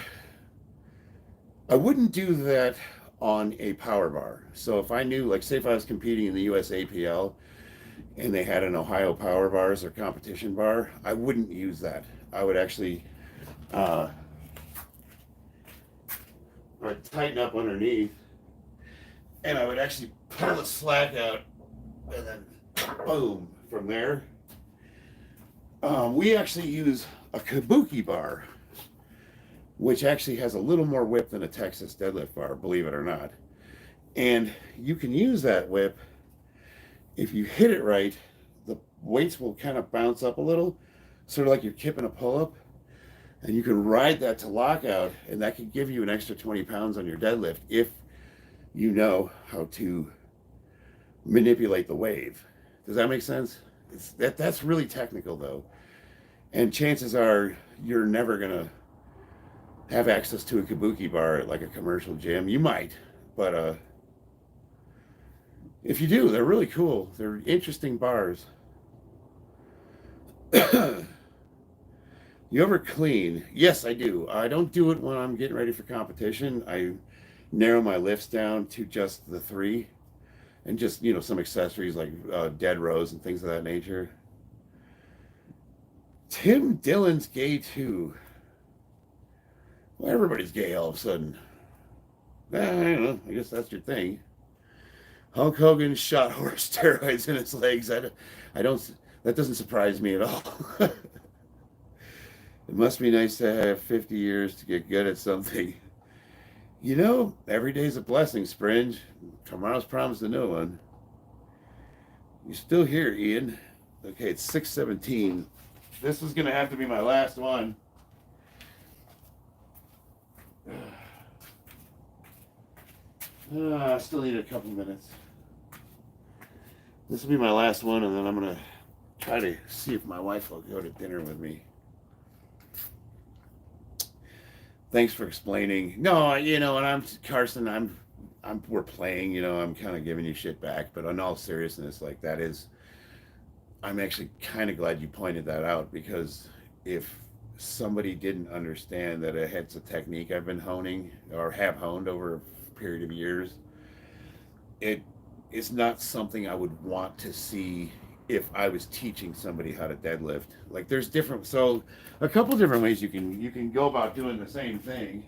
do that on a power bar. So if I knew, like, say if I was competing in the USAPL and they had an Ohio power bars or competition bar, I wouldn't use that. I would actually I'd tighten up underneath, and I would actually pull the slack out, and then boom from there. We actually use a kabuki bar, which actually has a little more whip than a Texas deadlift bar, believe it or not. And you can use that whip. If you hit it right, the weights will kind of bounce up a little, sort of like you're kipping a pull-up. And you can ride that to lockout, and that can give you an extra 20 pounds on your deadlift if you know how to manipulate the wave. Does that make sense? That's really technical, though. And chances are you're never going to have access to a kabuki bar at like a commercial gym. You might, but if you do, they're really cool. They're interesting bars. You ever clean? Yes, I do. I don't do it when I'm getting ready for competition. I narrow my lifts down to just the 3 and just, some accessories like dead rows and things of that nature. Tim Dillon's gay too. Well, everybody's gay all of a sudden. I don't know. I guess that's your thing. Hulk Hogan shot horse steroids in his legs. I don't. That doesn't surprise me at all. It must be nice to have 50 years to get good at something. Every day's a blessing, Springe. Tomorrow's promised a new one. You're still here, Ian. Okay, it's 6:17. This is going to have to be my last one. I still need a couple minutes. This will be my last one, and then I'm going to try to see if my wife will go to dinner with me. Thanks for explaining. No, and I'm Carson. We're playing. I'm kind of giving you shit back, but in all seriousness, like I'm actually kind of glad you pointed that out, because if somebody didn't understand that it's a technique I've been honing or have honed over a period of years, it is not something I would want to see if I was teaching somebody how to deadlift. Like there's a couple different ways you can go about doing the same thing.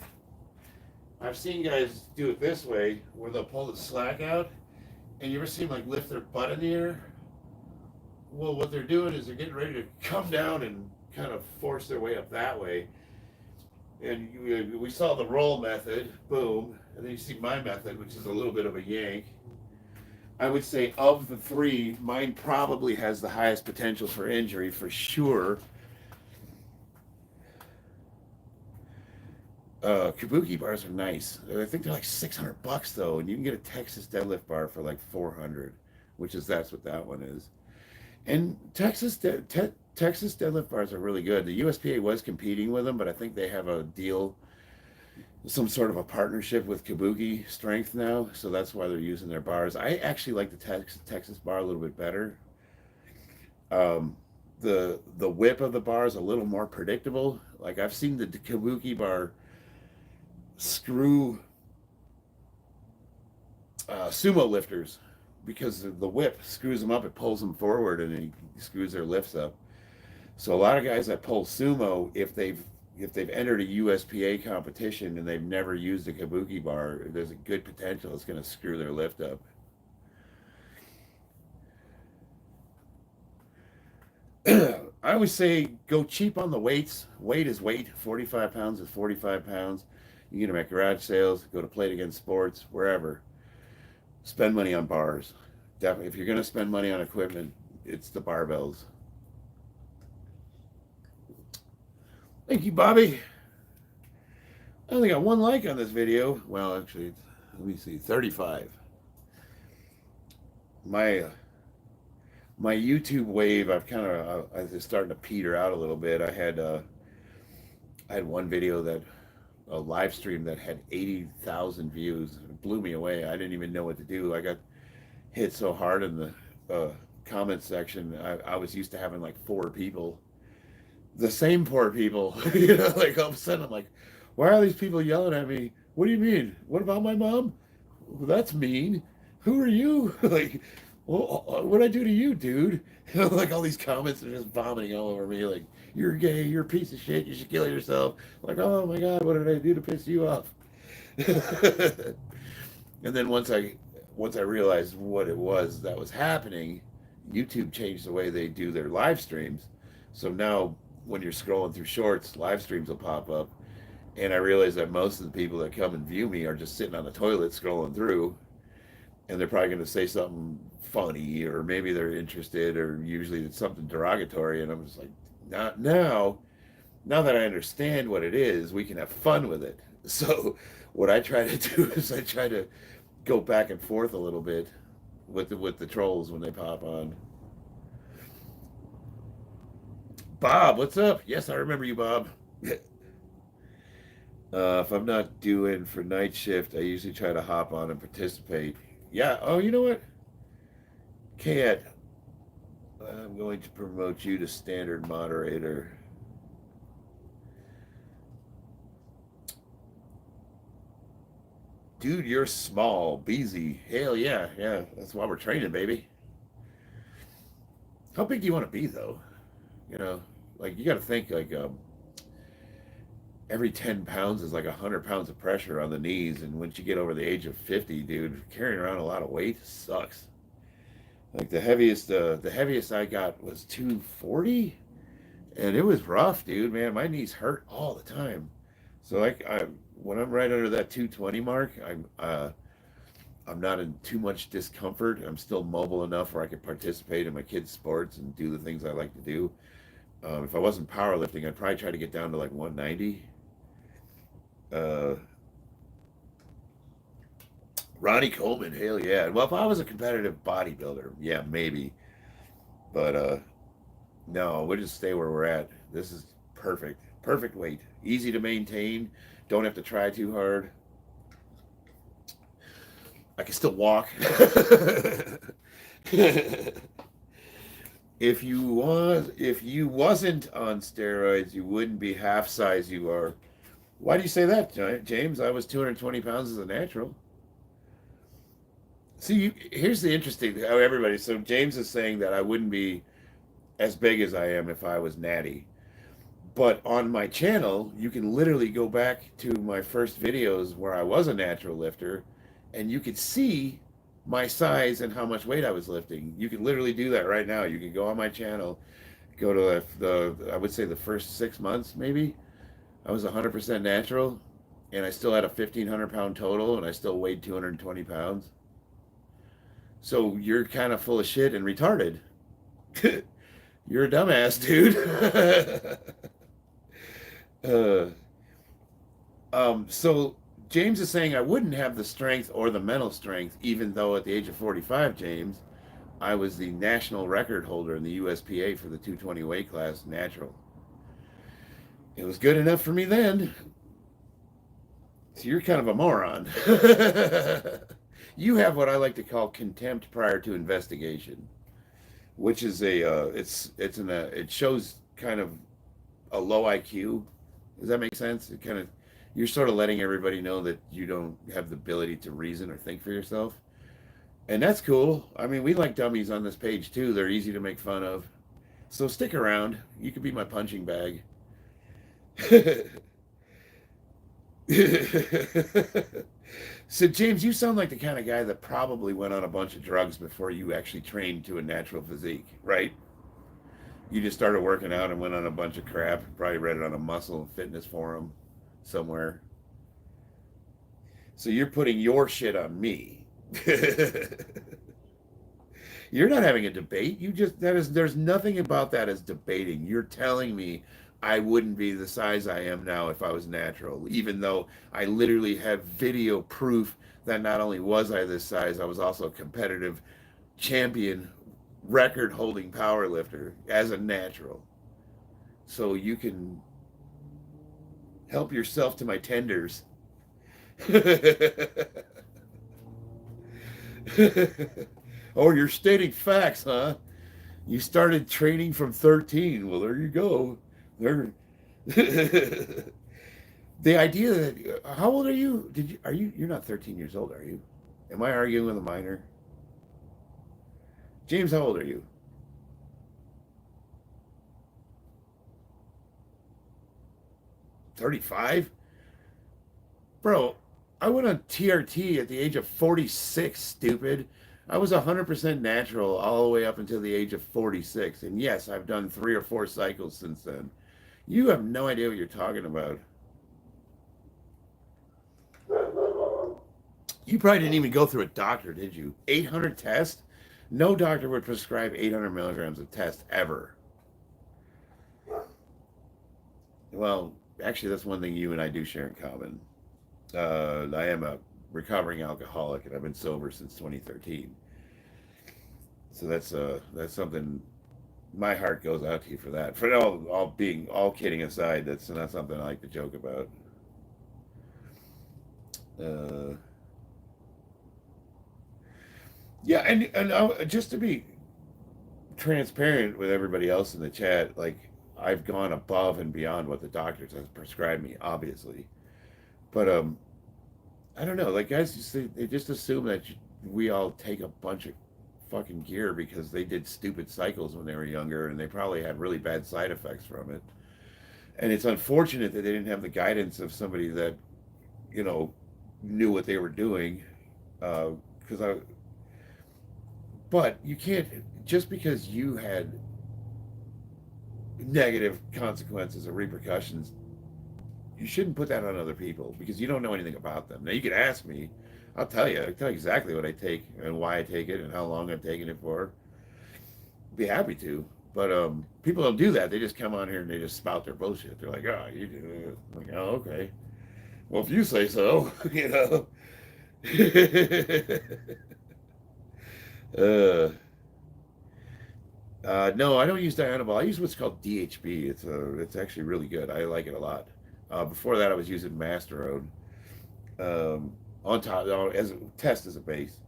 I've seen guys do it this way, where they'll pull the slack out, and you ever see them like lift their butt in the air? Well, what they're doing is they're getting ready to come down and kind of force their way up that way. And we saw the roll method, boom, and then you see my method, which is a little bit of a yank. I would say of the 3, mine probably has the highest potential for injury, for sure. Kabuki bars are nice. I think they're like $600 though, and you can get a Texas deadlift bar for like 400, that's what that one is. And Texas deadlift bars are really good. The USPA was competing with them, but I think they have a deal, some sort of a partnership with Kabuki Strength now, so that's why they're using their bars. I actually like the Texas bar a little bit better. The whip of the bar is a little more predictable. Like I've seen the Kabuki bar screw sumo lifters, because the whip screws them up. It pulls them forward, and it screws their lifts up. So a lot of guys that pull sumo, if they've entered a USPA competition and they've never used a Kabuki bar, there's a good potential it's going to screw their lift up. I always say go cheap on the weights. Weight is weight. 45 pounds is 45 pounds. You get them at garage sales, go to Plate Against Sports, wherever. Spend money on bars. Definitely, if you're going to spend money on equipment, it's the barbells. Thank you, Bobby. I only got 1 like on this video. Well, actually, let me see, 35. My YouTube wave, I've kind of, I was starting to peter out a little bit. I had one video that a live stream that had 80,000 views. It blew me away. I didn't even know what to do. I got hit so hard in the comment section. I was used to having like 4 people, the same 4 people. Like all of a sudden I'm like, why are these people yelling at me? What do you mean? What about my mom? Well, that's mean. Who are you? Like, well, what'd I do to you, dude? Like all these comments are just vomiting all over me. Like, you're gay, you're a piece of shit, you should kill yourself. Like, oh my God, what did I do to piss you off? And then once I realized what it was that was happening, YouTube changed the way they do their live streams. So now when you're scrolling through shorts, live streams will pop up. And I realized that most of the people that come and view me are just sitting on the toilet scrolling through. And they're probably going to say something funny, or maybe they're interested, or usually it's something derogatory. And I'm just like, not now. Now that I understand what it is, we can have fun with it. So what I try to do is I try to go back and forth a little bit with the trolls when they pop on. Bob, what's up? Yes, I remember you, Bob. If I'm not doing for night shift, I usually try to hop on and participate. Yeah. Oh, you know what? Kat, I'm going to promote you to standard moderator. Dude, you're small, Beezy. Hell yeah, yeah. That's why we're training, baby. How big do you want to be, though? Like you got to think like every 10 pounds is like 100 pounds of pressure on the knees, and once you get over the age of 50, dude, carrying around a lot of weight sucks. Like the heaviest I got was 240, and it was rough, dude. Man, my knees hurt all the time. So like when I'm right under that 220 mark, I'm not in too much discomfort. I'm still mobile enough where I can participate in my kids' sports and do the things I like to do. If I wasn't powerlifting, I'd probably try to get down to like 190. Ronnie Coleman, hell yeah. Well, if I was a competitive bodybuilder, yeah, maybe. But no, we'll just stay where we're at. This is perfect. Perfect weight. Easy to maintain. Don't have to try too hard. I can still walk. If you wasn't on steroids, you wouldn't be half size you are. Why do you say that, James? I was 220 pounds as a natural. See, here's the interesting thing. Oh, everybody. So James is saying that I wouldn't be as big as I am if I was natty. But on my channel, you can literally go back to my first videos where I was a natural lifter, and you could see my size and how much weight I was lifting. You can literally do that right now. You can go on my channel, go to I would say the first 6 months maybe. I was 100% natural, and I still had a 1,500 pound total, and I still weighed 220 pounds. So you're kind of full of shit and retarded. You're a dumbass, dude. So James is saying I wouldn't have the strength or the mental strength, even though at the age of 45, James, I was the national record holder in the USPA for the 220 weight class natural. It was good enough for me then. So you're kind of a moron. You have what I like to call contempt prior to investigation, which is it shows kind of a low IQ. Does that make sense? You're sort of letting everybody know that you don't have the ability to reason or think for yourself. And that's cool. I mean, we like dummies on this page too. They're easy to make fun of. So stick around. You could be my punching bag. So James, you sound like the kind of guy that probably went on a bunch of drugs before you actually trained to a natural physique, right? You just started working out and went on a bunch of crap. Probably read it on a muscle and fitness forum somewhere. So you're putting your shit on me. You're not having a debate. You just there's nothing about that as debating. You're telling me I wouldn't be the size I am now if I was natural, even though I literally have video proof that not only was I this size, I was also a competitive champion, record holding power lifter as a natural. So you can help yourself to my tenders. Oh, you're stating facts, huh? You started training from 13. Well, there you go. There. The idea that how old are you? You're not 13 years old, are you? Am I arguing with a minor? James, how old are you? 35? Bro, I went on TRT at the age of 46, stupid. I was 100% natural all the way up until the age of 46. And yes, I've done 3 or 4 cycles since then. You have no idea what you're talking about. You probably didn't even go through a doctor, did you? 800 tests? No doctor would prescribe 800 milligrams of test ever. Well, actually, that's one thing you and I do share in common. I am a recovering alcoholic, and I've been sober since 2013. So that's something. My heart goes out to you for that. For all kidding aside, that's not something I like to joke about. Uh, yeah, and just to be transparent with everybody else in the chat, like I've gone above and beyond what the doctors have prescribed me, obviously. But I don't know. Like guys, they just assume that we all take a bunch of fucking gear because they did stupid cycles when they were younger, and they probably had really bad side effects from it. And it's unfortunate that they didn't have the guidance of somebody that you know knew what they were doing. Because but you can't just because you had negative consequences or repercussions you shouldn't put that on other people because you don't know anything about them. Now you can ask me, I'll tell you. I'll tell you exactly what I take and why I take it and how long I've taken it for. Be happy to. But people don't do that. They just come on here and they just spout their bullshit. They're like, oh, you do it. I'm like, oh, okay. Well, if you say so, you know. uh, no, I don't use Dianabol. I use what's called DHB. It's actually really good. I like it a lot. Before that, I was using Masterode. On top as a test as a base.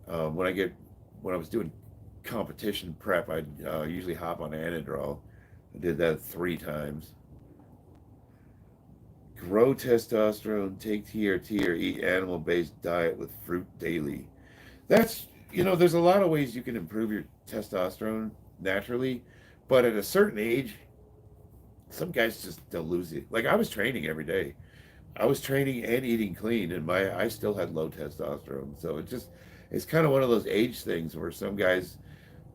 When I was doing competition prep, I'd usually hop on Anadrol. I did that 3 times. Grow testosterone, take TRT, or eat animal-based diet with fruit daily. That's there's a lot of ways you can improve your testosterone naturally, but at a certain age, some guys just they'll lose it. Like I was training every day. I was training and eating clean, and I still had low testosterone. So it's kind of one of those age things where some guys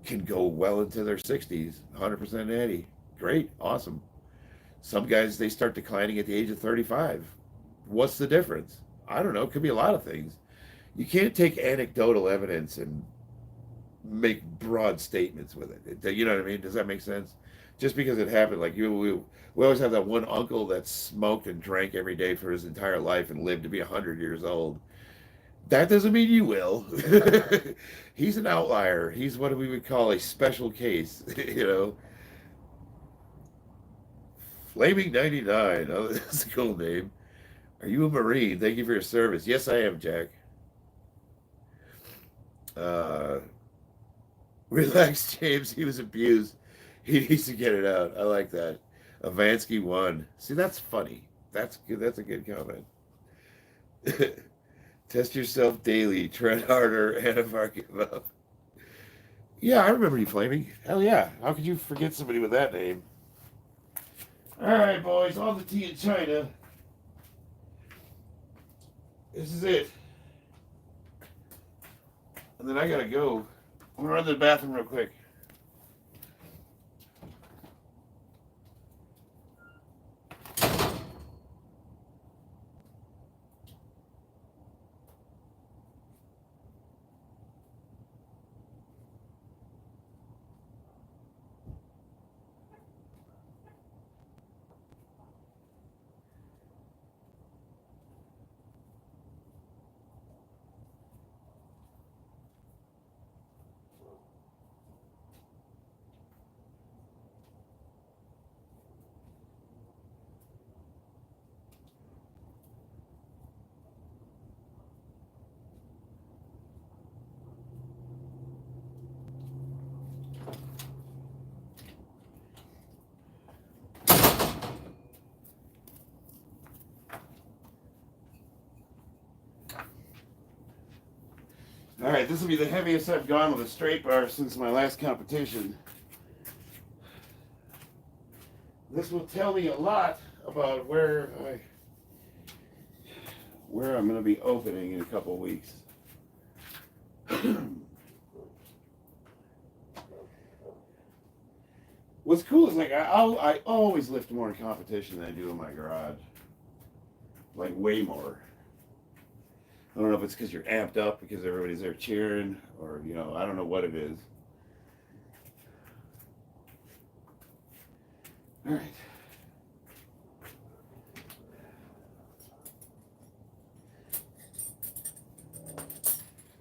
can go well into their 60s, 100% natty. Great, awesome. Some guys they start declining at the age of 35. What's the difference? I don't know. It could be a lot of things. You can't take anecdotal evidence and make broad statements with it. You know what I mean? Does that make sense? Just because it happened, like we always have that one uncle that smoked and drank every day for his entire life and lived to be 100 years old. That doesn't mean you will. He's an outlier. He's what we would call a special case. Flaming 99. Oh, that's a cool name. Are you a Marine? Thank you for your service. Yes, I am, Jack. Uh, Relax, James. He was abused. He needs to get it out. I like that. Avansky won. See, that's funny. That's good. That's a good comment. Test yourself daily. Tread harder and never give up. Yeah, I remember you, Flaming. Hell yeah. How could you forget somebody with that name? All right, boys. On the tea in China. This is it. And then I gotta go. I'm gonna run to the bathroom real quick. All right, this will be the heaviest I've gone with a straight bar since my last competition. This will tell me a lot about where I'm going to be opening in a couple weeks. What's cool is like I always lift more in competition than I do in my garage. Like way more. I don't know if it's because you're amped up because everybody's there cheering, or you know, I don't know what it is. All right.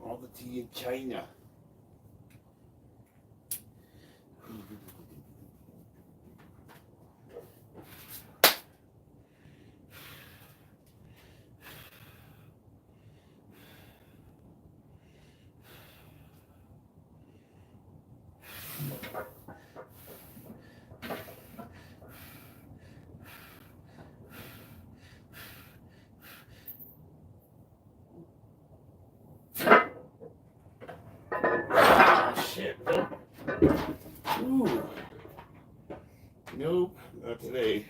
All the tea in China. Shit. Ooh. Nope, not today.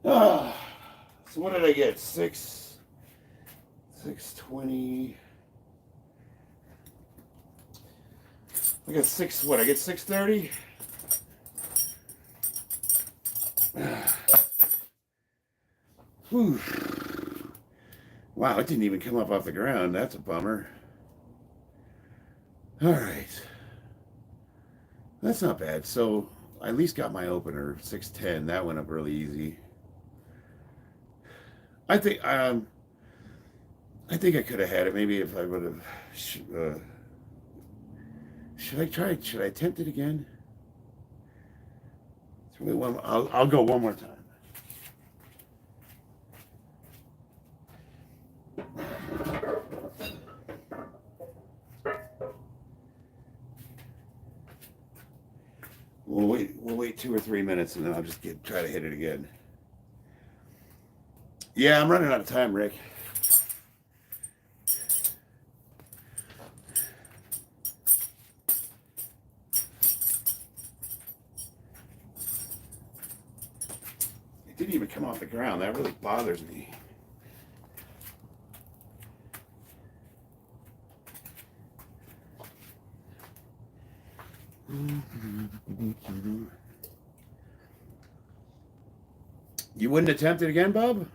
So what did I get? 620. I got I get 630? Whew. Wow, it didn't even come up off the ground. That's a bummer. All right. That's not bad. So I at least got my opener, 610. That went up really easy. I think I could have had it. Maybe if I would have. Should I try it? Should I attempt it again? It's really one. I'll go one more time. We'll wait 2 or 3 minutes and then I'll just try to hit it again. Yeah, I'm running out of time, Rick. It didn't even come off the ground. That really bothers me. You wouldn't attempt it again, Bob?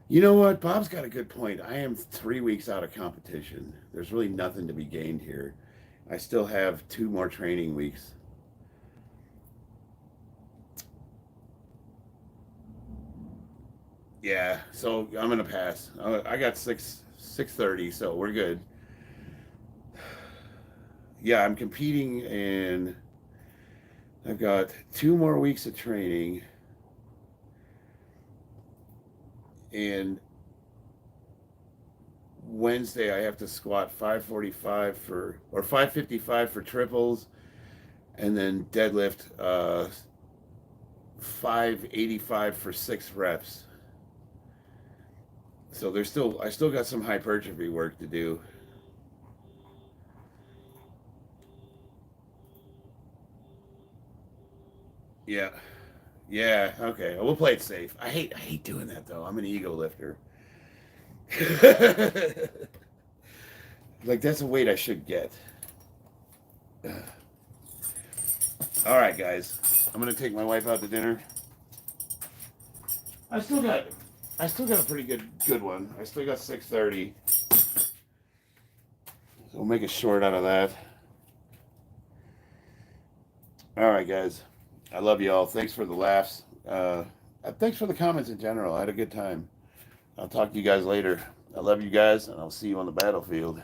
You know what? Bob's got a good point. I am 3 weeks out of competition. There's really nothing to be gained here. I still have 2 more training weeks. Yeah, so I'm gonna pass. I got 630, so we're good. Yeah, I'm competing and I've got 2 more weeks of training. And Wednesday I have to squat 545 or 555 for triples, and then deadlift 585 for 6 reps. So I still got some hypertrophy work to do. Yeah. Yeah, okay. We'll play it safe. I hate doing that though. I'm an ego lifter. Like that's a weight I should get. All right, guys. I'm gonna take my wife out to dinner. I still got a pretty good one. I still got 630. So we'll make a short out of that. All right, guys. I love you all. Thanks for the laughs. Thanks for the comments in general. I had a good time. I'll talk to you guys later. I love you guys, and I'll see you on the battlefield.